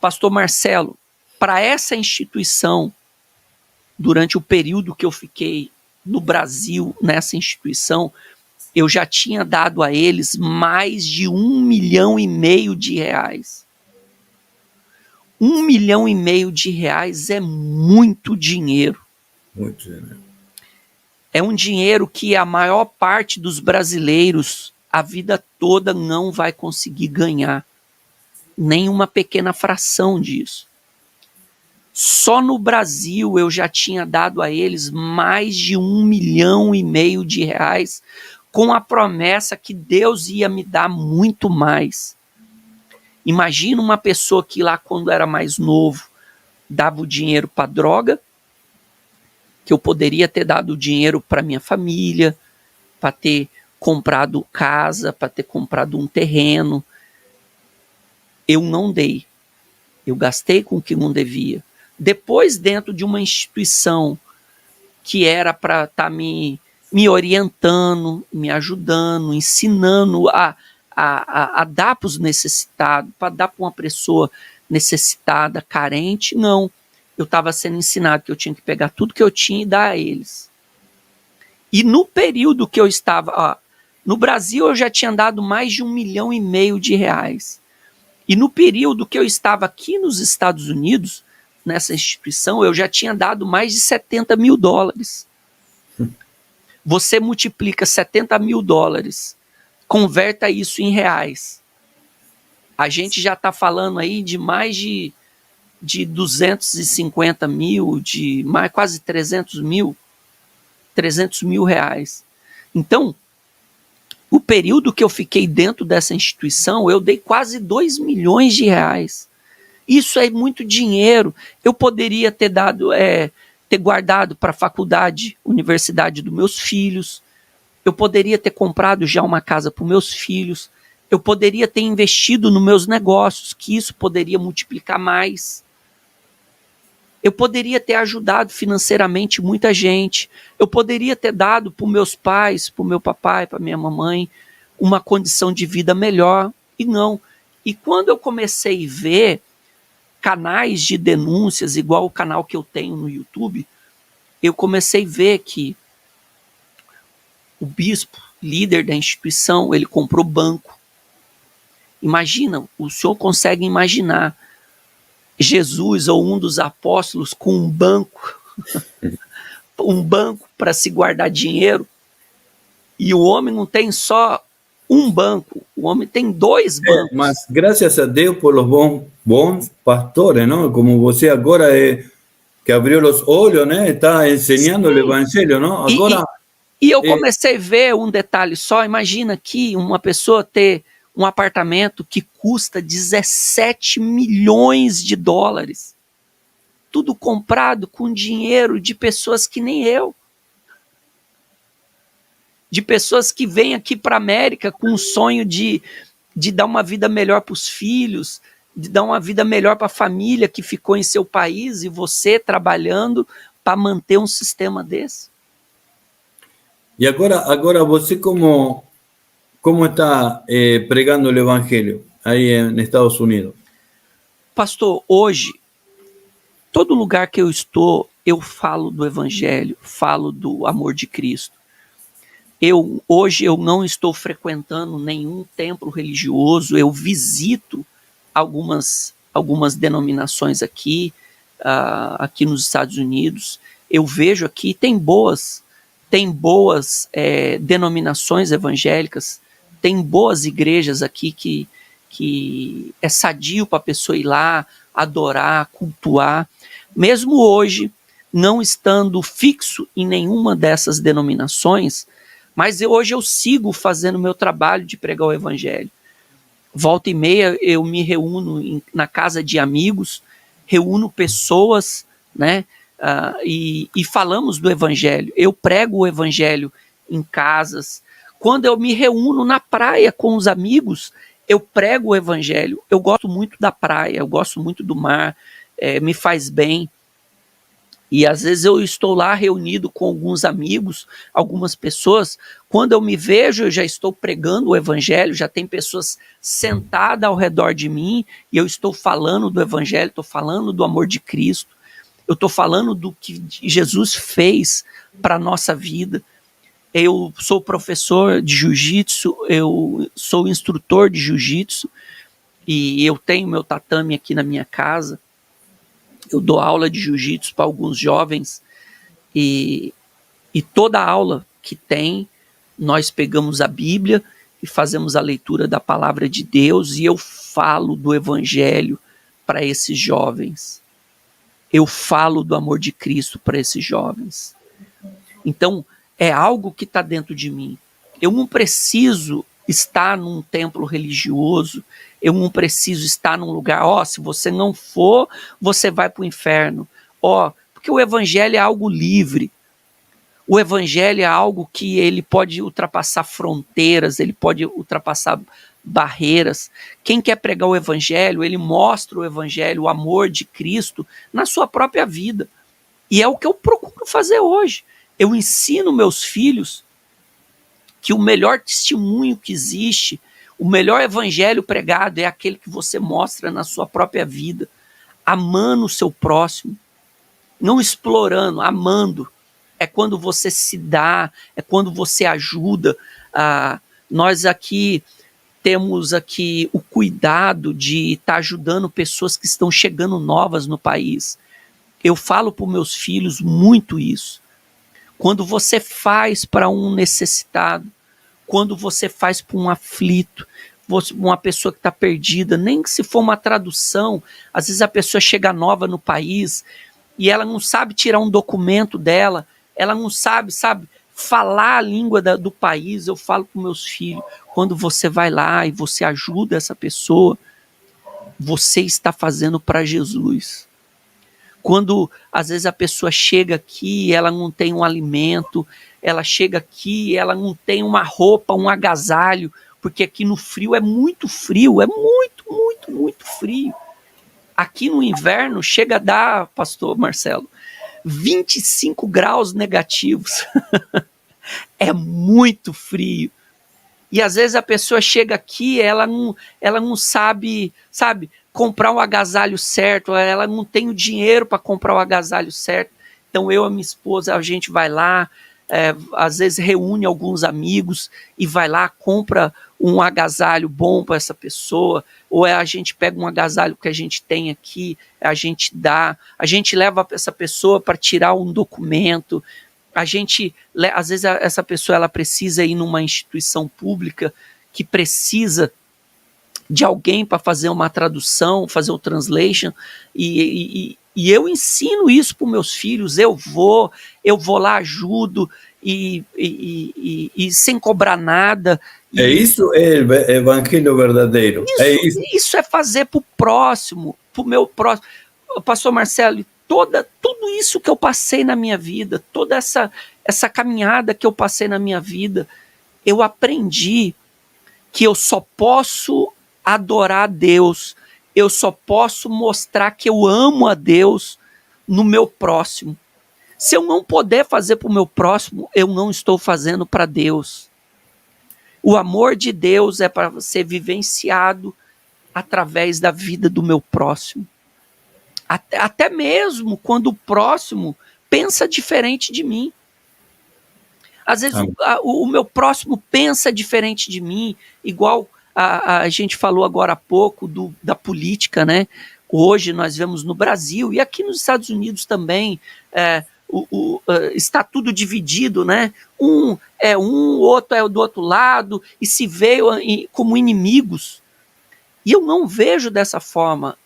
Pastor Marcelo, para essa instituição, durante o período que eu fiquei no Brasil, nessa instituição, eu já tinha dado a eles mais de R$1,5 milhão. R$1,5 milhão é muito dinheiro. Muito dinheiro. É um dinheiro que a maior parte dos brasileiros, a vida toda, não vai conseguir ganhar. Nem uma pequena fração disso. Só no Brasil eu já tinha dado a eles mais de R$1,5 milhão, com a promessa que Deus ia me dar muito mais. Imagina uma pessoa que lá, quando era mais novo, dava o dinheiro para droga, que eu poderia ter dado o dinheiro para minha família, para ter comprado casa, para ter comprado um terreno. Eu não dei. Eu gastei com o que não devia. Depois, dentro de uma instituição que era para estar me orientando, me ajudando, ensinando a dar para os necessitados, para dar para uma pessoa necessitada, carente, não. Eu estava sendo ensinado que eu tinha que pegar tudo que eu tinha e dar a eles. E no período que eu estava... no Brasil, eu já tinha dado mais de R$1,5 milhão. E no período que eu estava aqui nos Estados Unidos, nessa instituição, eu já tinha dado mais de $70 mil. Você multiplica $70 mil, converta isso em reais. A gente já está falando aí de mais de 250 mil, de mais quase 300 mil reais. Então, o período que eu fiquei dentro dessa instituição, eu dei quase R$2 milhões. Isso é muito dinheiro. Eu poderia ter ter guardado para a faculdade, universidade dos meus filhos. Eu poderia ter comprado já uma casa para os meus filhos. Eu poderia ter investido nos meus negócios, que isso poderia multiplicar mais. Eu poderia ter ajudado financeiramente muita gente. Eu poderia ter dado para os meus pais, para o meu papai, para minha mamãe, uma condição de vida melhor. E não. E quando eu comecei a ver canais de denúncias, igual o canal que eu tenho no YouTube, eu comecei a ver que o bispo, líder da instituição, ele comprou banco. Imagina, o senhor consegue imaginar Jesus ou um dos apóstolos com um banco para se guardar dinheiro, e o homem não tem só um banco, o homem tem 2 bancos. Mas graças a Deus por los bons pastores, não? Como você agora que abriu os olhos, né? Está ensinando o evangelho, não? Agora e eu comecei a ver um detalhe só. Imagina aqui uma pessoa ter um apartamento que custa $17 milhões. Tudo comprado com dinheiro de pessoas que nem eu. De pessoas que vêm aqui para a América com o sonho de dar uma vida melhor para os filhos, de dar uma vida melhor para a família que ficou em seu país, e você trabalhando para manter um sistema desse. E agora você como está pregando o evangelho aí nos Estados Unidos? Pastor, hoje, todo lugar que eu estou, eu falo do evangelho, falo do amor de Cristo. Hoje eu não estou frequentando nenhum templo religioso, eu visito algumas denominações aqui nos Estados Unidos. Eu vejo aqui, tem boas denominações evangélicas, tem boas igrejas aqui que é sadio para a pessoa ir lá, adorar, cultuar. Mesmo hoje, não estando fixo em nenhuma dessas denominações, mas hoje eu sigo fazendo meu trabalho de pregar o evangelho. Volta e meia eu me reúno na casa de amigos, reúno pessoas, né? E falamos do evangelho. Eu prego o evangelho em casas. Quando eu me reúno na praia com os amigos, eu prego o evangelho. Eu gosto muito da praia, eu gosto muito do mar, me faz bem. E às vezes eu estou lá reunido com alguns amigos, algumas pessoas. Quando eu me vejo, eu já estou pregando o evangelho, já tem pessoas sentadas ao redor de mim, e eu estou falando do evangelho, estou falando do amor de Cristo, eu estou falando do que Jesus fez para a nossa vida. Eu sou professor de jiu-jitsu, eu sou instrutor de jiu-jitsu, e eu tenho meu tatame aqui na minha casa. Eu dou aula de jiu-jitsu para alguns jovens, e toda aula que tem, nós pegamos a Bíblia e fazemos a leitura da palavra de Deus, e eu falo do evangelho para esses jovens. Eu falo do amor de Cristo para esses jovens. Então, é algo que está dentro de mim. Eu não preciso estar num templo religioso, eu não preciso estar num lugar, se você não for, você vai para o inferno. Porque o evangelho é algo livre. O evangelho é algo que ele pode ultrapassar fronteiras, ele pode ultrapassar barreiras. Quem quer pregar o evangelho, ele mostra o evangelho, o amor de Cristo na sua própria vida. E é o que eu procuro fazer hoje. Eu ensino meus filhos que o melhor testemunho que existe, o melhor evangelho pregado é aquele que você mostra na sua própria vida, amando o seu próximo, não explorando, amando. É quando você se dá, é quando você ajuda. Nós aqui temos aqui o cuidado de estar ajudando pessoas que estão chegando novas no país. Eu falo para os meus filhos muito isso. Quando você faz para um necessitado, quando você faz para um aflito, uma pessoa que está perdida, nem que se for uma tradução, às vezes a pessoa chega nova no país e ela não sabe tirar um documento dela, ela não sabe falar a língua do país. Eu falo para meus filhos, quando você vai lá e você ajuda essa pessoa, você está fazendo para Jesus. Quando às vezes a pessoa chega aqui e ela não tem um alimento, ela chega aqui e ela não tem uma roupa, um agasalho, porque aqui no frio é muito frio, é muito, muito, muito frio. Aqui no inverno chega a dar, pastor Marcelo, 25 graus negativos. É muito frio. E às vezes a pessoa chega aqui, ela não sabe, comprar um agasalho certo, ela não tem o dinheiro para comprar o agasalho certo. Então eu e minha esposa, a gente vai lá, às vezes reúne alguns amigos e vai lá, compra um agasalho bom para essa pessoa, ou a gente pega um agasalho que a gente tem aqui, a gente dá, a gente leva essa pessoa para tirar um documento. Às vezes essa pessoa ela precisa ir numa instituição pública que precisa de alguém para fazer uma tradução, fazer o translation, e eu ensino isso para os meus filhos. Eu vou lá, ajudo, e sem cobrar nada. Isso é evangelho verdadeiro. Isso é fazer para o próximo, para o meu próximo. Pastor Marcelo, tudo isso que eu passei na minha vida, toda essa caminhada que eu passei na minha vida, eu aprendi que eu só posso adorar a Deus, eu só posso mostrar que eu amo a Deus no meu próximo. Se eu não puder fazer para o meu próximo, eu não estou fazendo para Deus. O amor de Deus é para ser vivenciado através da vida do meu próximo. Até mesmo quando o próximo pensa diferente de mim. Às vezes o meu próximo pensa diferente de mim, igual a gente falou agora há pouco da política, né? Hoje nós vemos no Brasil e aqui nos Estados Unidos também, está tudo dividido, né? Um é um, o outro é do outro lado, e se vê como inimigos. E eu não vejo dessa forma.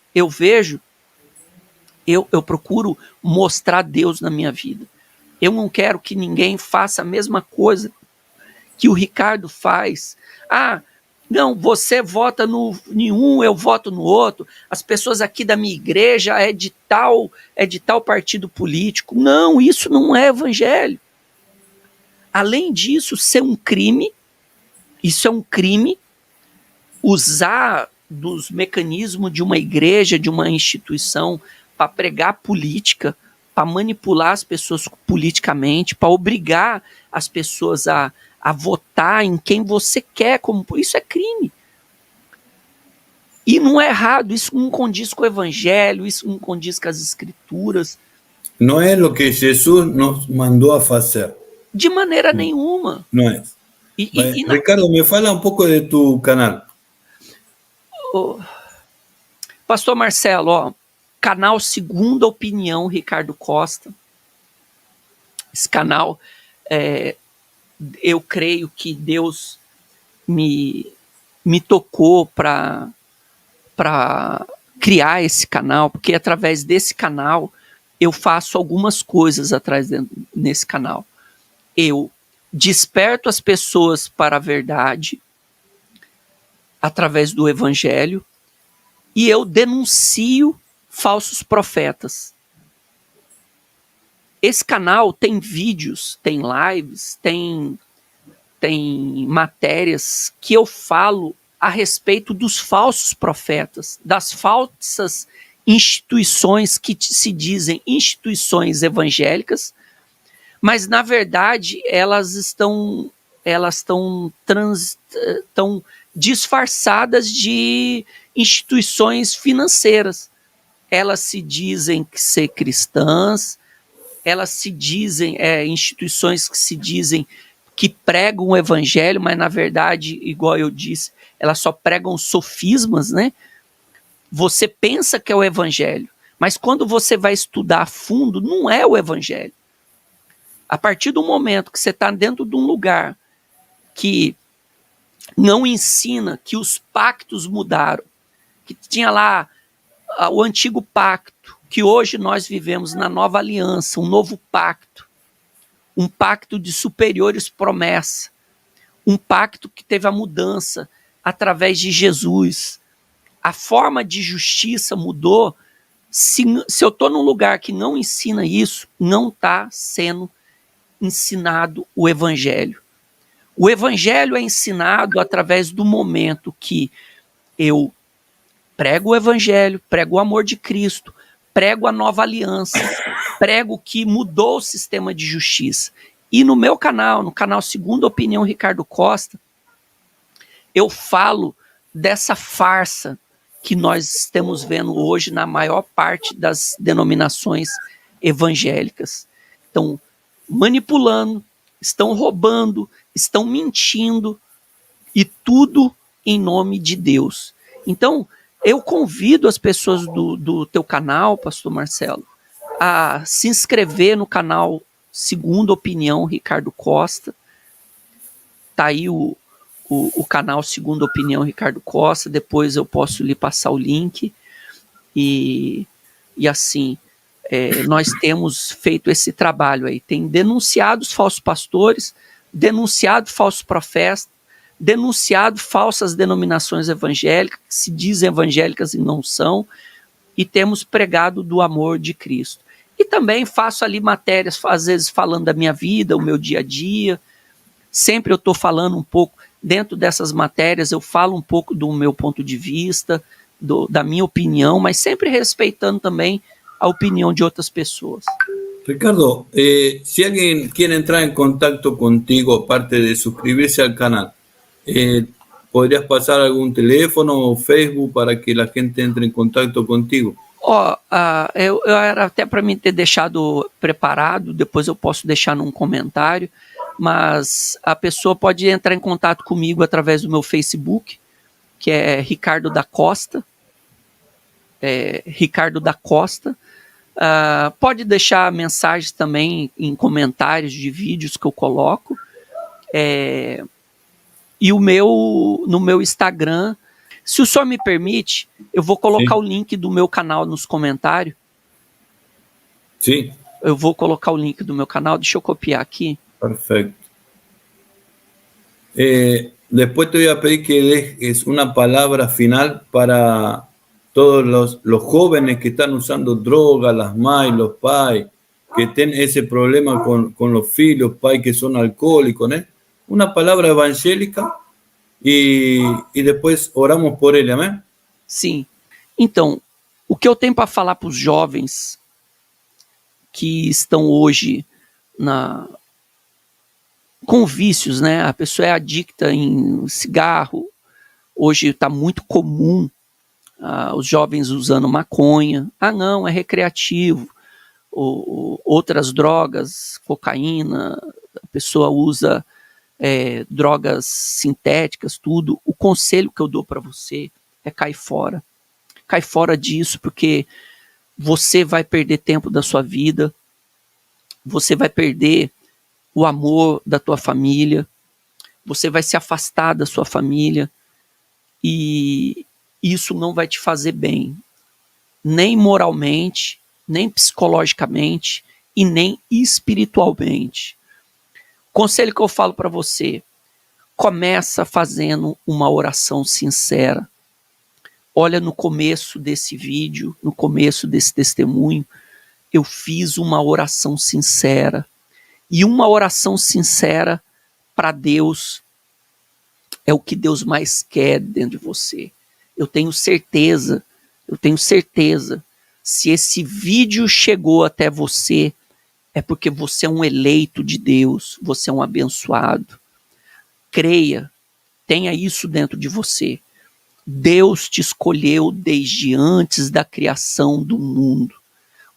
Eu procuro mostrar Deus na minha vida. Eu não quero que ninguém faça a mesma coisa que o Ricardo faz. Não, você vota em um, eu voto no outro. As pessoas aqui da minha igreja é de tal partido político. Não, isso não é evangelho. Além disso, isso é um crime, usar dos mecanismos de uma igreja, de uma instituição, para pregar política, para manipular as pessoas politicamente, para obrigar as pessoas a votar em quem você quer. Isso é crime. E não é errado, isso não condiz com o evangelho, isso não condiz com as escrituras. Não é o que Jesus nos mandou a fazer. De maneira nenhuma. Não é. Ricardo, me fala um pouco de tu canal. Pastor Marcelo, canal Segunda Opinião, Ricardo Costa. Esse canal, eu creio que Deus me tocou para criar esse canal, porque através desse canal eu faço algumas coisas nesse canal. Eu desperto as pessoas para a verdade através do evangelho e eu denuncio falsos profetas. Esse canal tem vídeos, tem lives, tem matérias que eu falo a respeito dos falsos profetas, das falsas instituições que se dizem instituições evangélicas, mas na verdade elas estão disfarçadas de instituições financeiras. Elas se dizem ser cristãs, elas se dizem instituições que se dizem que pregam o evangelho, mas na verdade, igual eu disse, elas só pregam sofismas, né? Você pensa que é o evangelho, mas quando você vai estudar a fundo, não é o evangelho. A partir do momento que você está dentro de um lugar que não ensina que os pactos mudaram, que tinha lá o antigo pacto, que hoje nós vivemos na nova aliança, um novo pacto, um pacto de superiores promessas, um pacto que teve a mudança através de Jesus. A forma de justiça mudou. Se eu estou num lugar que não ensina isso, não está sendo ensinado o evangelho. O evangelho é ensinado através do momento que eu prego o evangelho, prego o amor de Cristo, prego a nova aliança, prego que mudou o sistema de justiça. E no meu canal, no canal Segunda Opinião Ricardo Costa, eu falo dessa farsa que nós estamos vendo hoje na maior parte das denominações evangélicas. Estão manipulando, estão roubando, estão mentindo, e tudo em nome de Deus. Então, eu convido as pessoas do teu canal, pastor Marcelo, a se inscrever no canal Segunda Opinião Ricardo Costa. Tá aí o canal Segunda Opinião Ricardo Costa, depois eu posso lhe passar o link. E assim, nós temos feito esse trabalho aí, tem denunciado os falsos pastores, denunciado falsos profetas, denunciado falsas denominações evangélicas, que se dizem evangélicas e não são, e temos pregado do amor de Cristo. E também faço ali matérias, às vezes falando da minha vida, o meu dia a dia, sempre eu estou falando um pouco, dentro dessas matérias eu falo um pouco do meu ponto de vista, da minha opinião, mas sempre respeitando também a opinião de outras pessoas. Ricardo, si alguien quiere entrar en contacto contigo, aparte de suscribirse al canal, ¿podrías pasar algún teléfono o Facebook para que la gente entre en contacto contigo? Eu era até para mim ter deixado preparado, depois eu posso deixar num comentário, mas a pessoa pode entrar em contato comigo através do meu Facebook, que é Ricardo da Costa. Ricardo da Costa. Pode deixar mensagens também em comentários de vídeos que eu coloco. E no meu Instagram, se o senhor me permite, eu vou colocar o link do meu canal nos comentários. Sim. Eu vou colocar o link do meu canal, deixa eu copiar aqui. Perfecto. Después te voy a pedir que dejes una palabra final para todos los jóvenes que están usando drogas, las MAI, los PAI, que tienen ese problema con los filhos, PAI que son alcohólicos, ¿eh? Una palabra evangélica e depois oramos por ele, amém? Sim. Então, o que eu tenho para falar para os jovens que estão hoje com vícios, né? A pessoa é adicta em cigarro, hoje está muito comum os jovens usando maconha. Não, é recreativo. Outras drogas, cocaína, a pessoa usa drogas sintéticas, tudo. O conselho que eu dou para você é cair fora. Cai fora disso, porque você vai perder tempo da sua vida, você vai perder o amor da tua família, você vai se afastar da sua família, e isso não vai te fazer bem, nem moralmente, nem psicologicamente e nem espiritualmente. Conselho que eu falo para você: começa fazendo uma oração sincera. Olha, no começo desse vídeo, no começo desse testemunho, eu fiz uma oração sincera. E uma oração sincera para Deus é o que Deus mais quer dentro de você. Eu tenho certeza, se esse vídeo chegou até você, é porque você é um eleito de Deus, você é um abençoado. Creia, tenha isso dentro de você. Deus te escolheu desde antes da criação do mundo.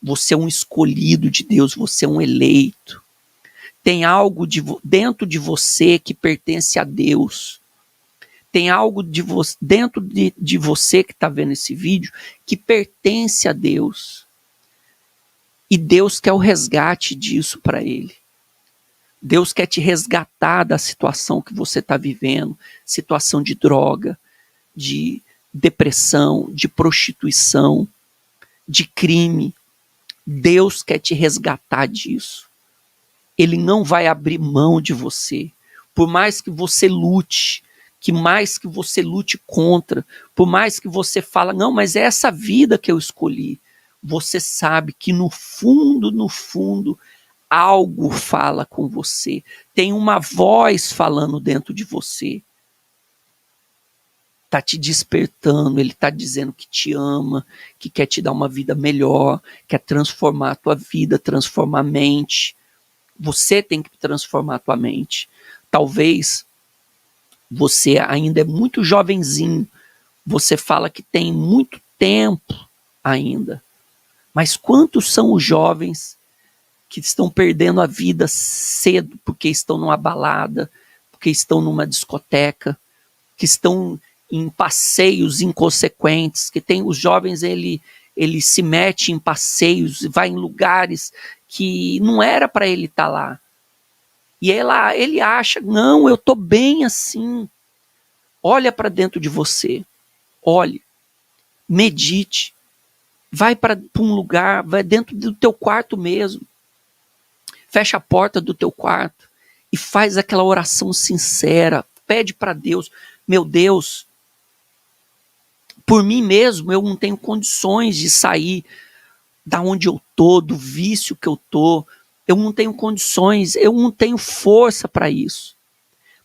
Você é um escolhido de Deus, você é um eleito. Tem algo dentro de você que pertence a Deus. Tem algo dentro de você que está vendo esse vídeo que pertence a Deus. E Deus quer o resgate disso para ele. Deus quer te resgatar da situação que você está vivendo, situação de droga, de depressão, de prostituição, de crime. Deus quer te resgatar disso. Ele não vai abrir mão de você. Por mais que você lute, contra, por mais que você fala, não, mas é essa vida que eu escolhi. Você sabe que no fundo, algo fala com você. Tem uma voz falando dentro de você. Está te despertando, ele está dizendo que te ama, que quer te dar uma vida melhor, quer transformar a tua vida, transformar a mente. Você tem que transformar a tua mente. Talvez você ainda é muito jovenzinho, você fala que tem muito tempo ainda. Mas quantos são os jovens que estão perdendo a vida cedo porque estão numa balada, porque estão numa discoteca, que estão em passeios inconsequentes, que tem os jovens, ele se mete em passeios, vai em lugares que não era para ele estar lá. E ele acha, não, eu estou bem assim. Olha para dentro de você, olhe, medite, vai para um lugar, vai dentro do teu quarto mesmo, fecha a porta do teu quarto e faz aquela oração sincera, pede para Deus, meu Deus, por mim mesmo eu não tenho condições de sair da onde eu tô, do vício que eu tô, eu não tenho condições, eu não tenho força para isso,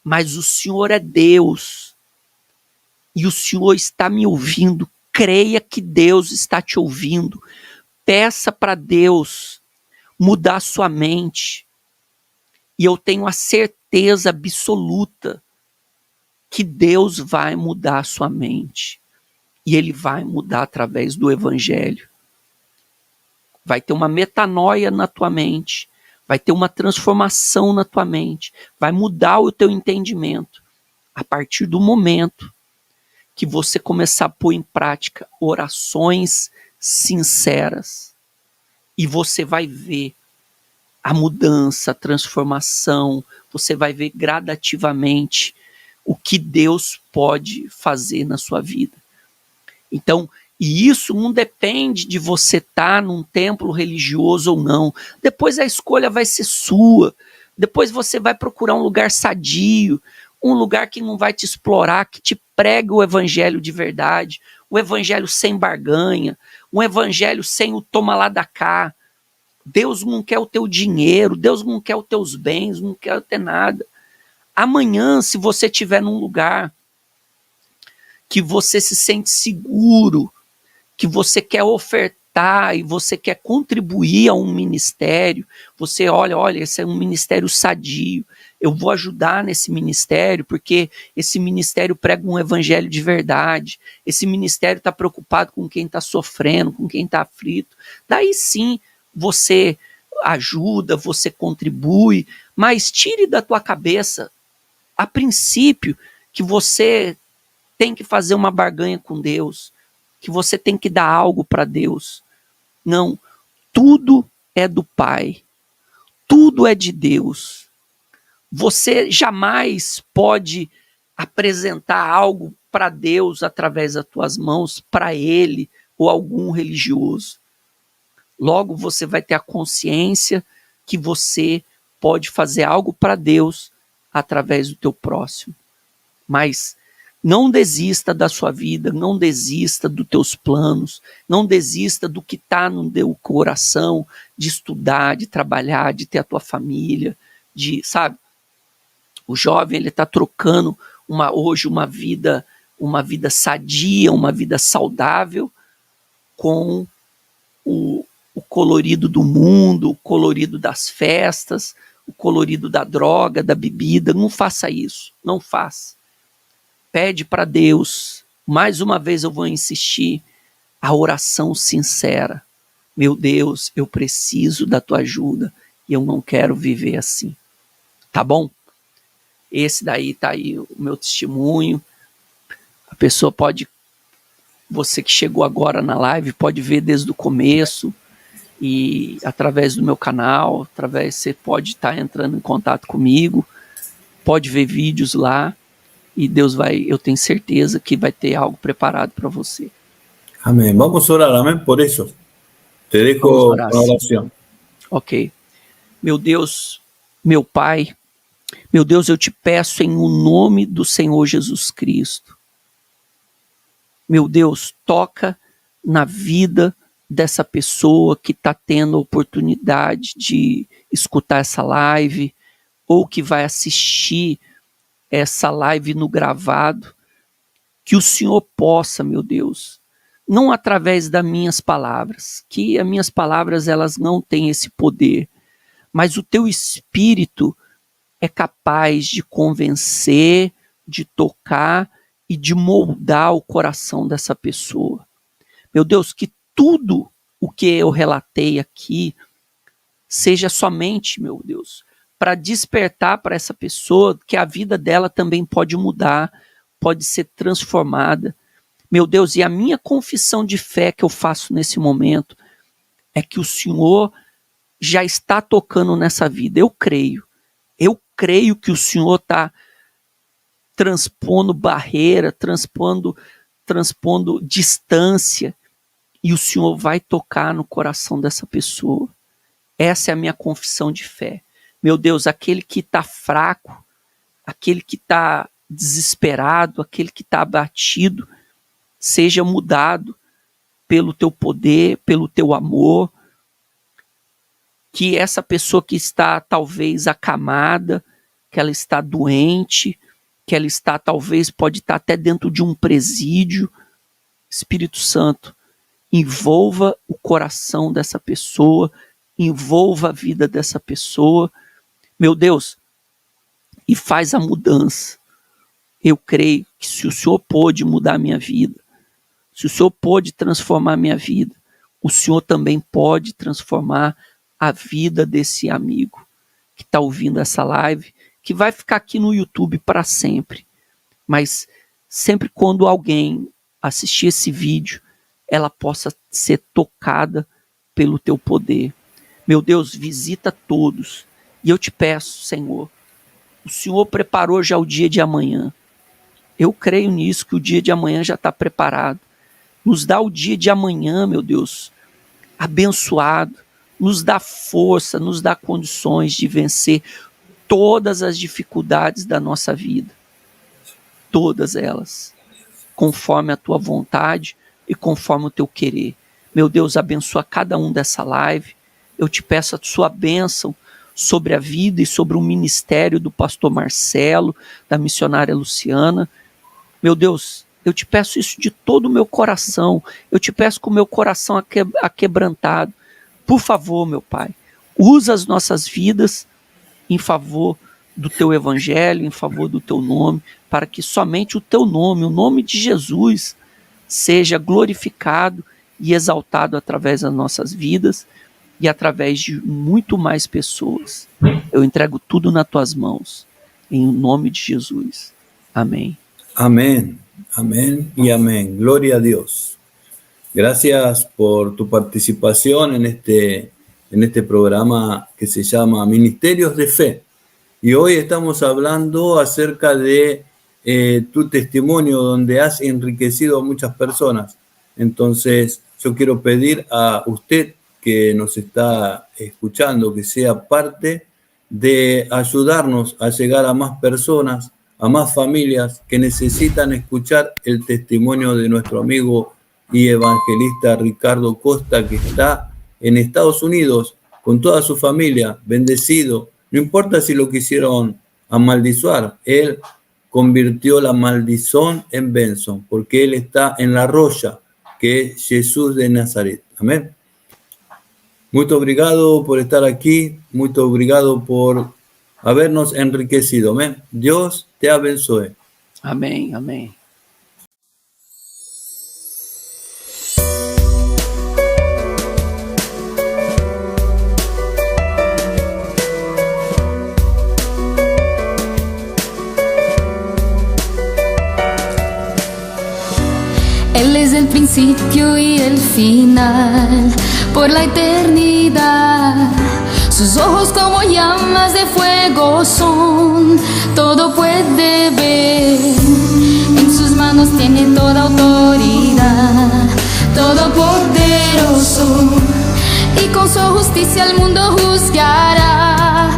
mas o Senhor é Deus, e o Senhor está me ouvindo, creia que Deus está te ouvindo, peça para Deus mudar sua mente, e eu tenho a certeza absoluta que Deus vai mudar a sua mente, e Ele vai mudar através do Evangelho. Vai ter uma metanoia na tua mente, vai ter uma transformação na tua mente, vai mudar o teu entendimento, a partir do momento que você começar a pôr em prática orações sinceras, e você vai ver a mudança, a transformação, você vai ver gradativamente o que Deus pode fazer na sua vida. Então, e isso não depende de você estar num templo religioso ou não. Depois a escolha vai ser sua. Depois você vai procurar um lugar sadio, um lugar que não vai te explorar, que te prega o evangelho de verdade, o evangelho sem barganha, um evangelho sem o toma lá da cá. Deus não quer o teu dinheiro, Deus não quer os teus bens, não quer ter nada. Amanhã, se você estiver num lugar que você se sente seguro, que você quer ofertar e você quer contribuir a um ministério, você olha, esse é um ministério sadio, eu vou ajudar nesse ministério, porque esse ministério prega um evangelho de verdade, esse ministério está preocupado com quem está sofrendo, com quem está aflito, daí sim você ajuda, você contribui, mas tire da tua cabeça, a princípio, que você tem que fazer uma barganha com Deus, que você tem que dar algo para Deus. Não, tudo é do Pai, tudo é de Deus. Você jamais pode apresentar algo para Deus através das tuas mãos, para Ele ou algum religioso. Logo você vai ter a consciência que você pode fazer algo para Deus através do teu próximo. Mas não desista da sua vida, não desista dos teus planos, não desista do que está no teu coração, de estudar, de trabalhar, de ter a tua família, sabe? O jovem, ele está trocando hoje uma vida sadia, uma vida saudável, com o colorido do mundo, o colorido das festas, o colorido da droga, da bebida. Não faça isso, não faça. Pede para Deus, mais uma vez eu vou insistir, a oração sincera. Meu Deus, eu preciso da tua ajuda e eu não quero viver assim. Tá bom? Esse daí tá aí o meu testemunho. A pessoa pode, você que chegou agora na live, pode ver desde o começo, e através do meu canal, você pode estar entrando em contato comigo, pode ver vídeos lá, e Deus eu tenho certeza que vai ter algo preparado para você. Amém. Vamos orar, amém, por isso. Te dejo Vamos orar, a oração. Ok. Meu Deus, meu Pai, meu Deus, eu te peço em o nome do Senhor Jesus Cristo. Meu Deus, toca na vida dessa pessoa que está tendo a oportunidade de escutar essa live, ou que vai assistir essa live no gravado, que o Senhor possa, meu Deus, não através das minhas palavras, que as minhas palavras elas não têm esse poder, mas o teu Espírito é capaz de convencer, de tocar e de moldar o coração dessa pessoa. Meu Deus, que tudo o que eu relatei aqui seja somente, meu Deus, para despertar para essa pessoa que a vida dela também pode mudar, pode ser transformada. Meu Deus, e a minha confissão de fé que eu faço nesse momento é que o Senhor já está tocando nessa vida. Eu creio que o Senhor está transpondo barreira, transpondo distância, e o Senhor vai tocar no coração dessa pessoa. Essa é a minha confissão de fé. Meu Deus, aquele que está fraco, aquele que está desesperado, aquele que está abatido, seja mudado pelo teu poder, pelo teu amor. Que essa pessoa que está talvez acamada, que ela está doente, que ela está talvez, pode estar até dentro de um presídio, Espírito Santo, envolva o coração dessa pessoa, envolva a vida dessa pessoa, meu Deus, e faz a mudança. Eu creio que se o Senhor pôde mudar a minha vida, se o Senhor pôde transformar a minha vida, o Senhor também pode transformar a vida desse amigo que está ouvindo essa live, que vai ficar aqui no YouTube para sempre. Mas sempre quando alguém assistir esse vídeo, ela possa ser tocada pelo teu poder. Meu Deus, visita todos. E eu te peço, Senhor, o Senhor preparou já o dia de amanhã. Eu creio nisso, que o dia de amanhã já está preparado. Nos dá o dia de amanhã, meu Deus, abençoado. Nos dá força, nos dá condições de vencer todas as dificuldades da nossa vida. Todas elas. Conforme a tua vontade e conforme o teu querer. Meu Deus, abençoa cada um dessa live. Eu te peço a sua bênção sobre a vida e sobre o ministério do pastor Marcelo, da missionária Luciana. Meu Deus, eu te peço isso de todo o meu coração. Eu te peço com o meu coração aquebrantado. Por favor, meu Pai, usa as nossas vidas em favor do teu evangelho, em favor do teu nome, para que somente o teu nome, o nome de Jesus, seja glorificado e exaltado através das nossas vidas e através de muito mais pessoas. Eu entrego tudo nas tuas mãos, em nome de Jesus. Amém. Amén, amén y amén. Gloria a Dios. Gracias por tu participación en este programa que se llama Ministerios de Fe. Y hoy estamos hablando acerca de tu testimonio, donde has enriquecido a muchas personas. Entonces, yo quiero pedir a usted que nos está escuchando, que sea parte de ayudarnos a llegar a más personas, a más familias que necesitan escuchar el testimonio de nuestro amigo y evangelista Ricardo Costa, que está en Estados Unidos con toda su familia, bendecido. No importa si lo quisieron amaldizuar, él convirtió la maldición en bendición, porque Él está en la rocha, que es Jesús de Nazaret. Amén. Muito obrigado por estar aquí, muito obrigado por habernos enriquecido. Amén. Dios te abençoe. Amém, amém. Él es el principio y el final, por la eternidad. Sus ojos como llamas de fuego son, todo puede ver. En sus manos tiene toda autoridad, todopoderoso. Y con su justicia el mundo juzgará.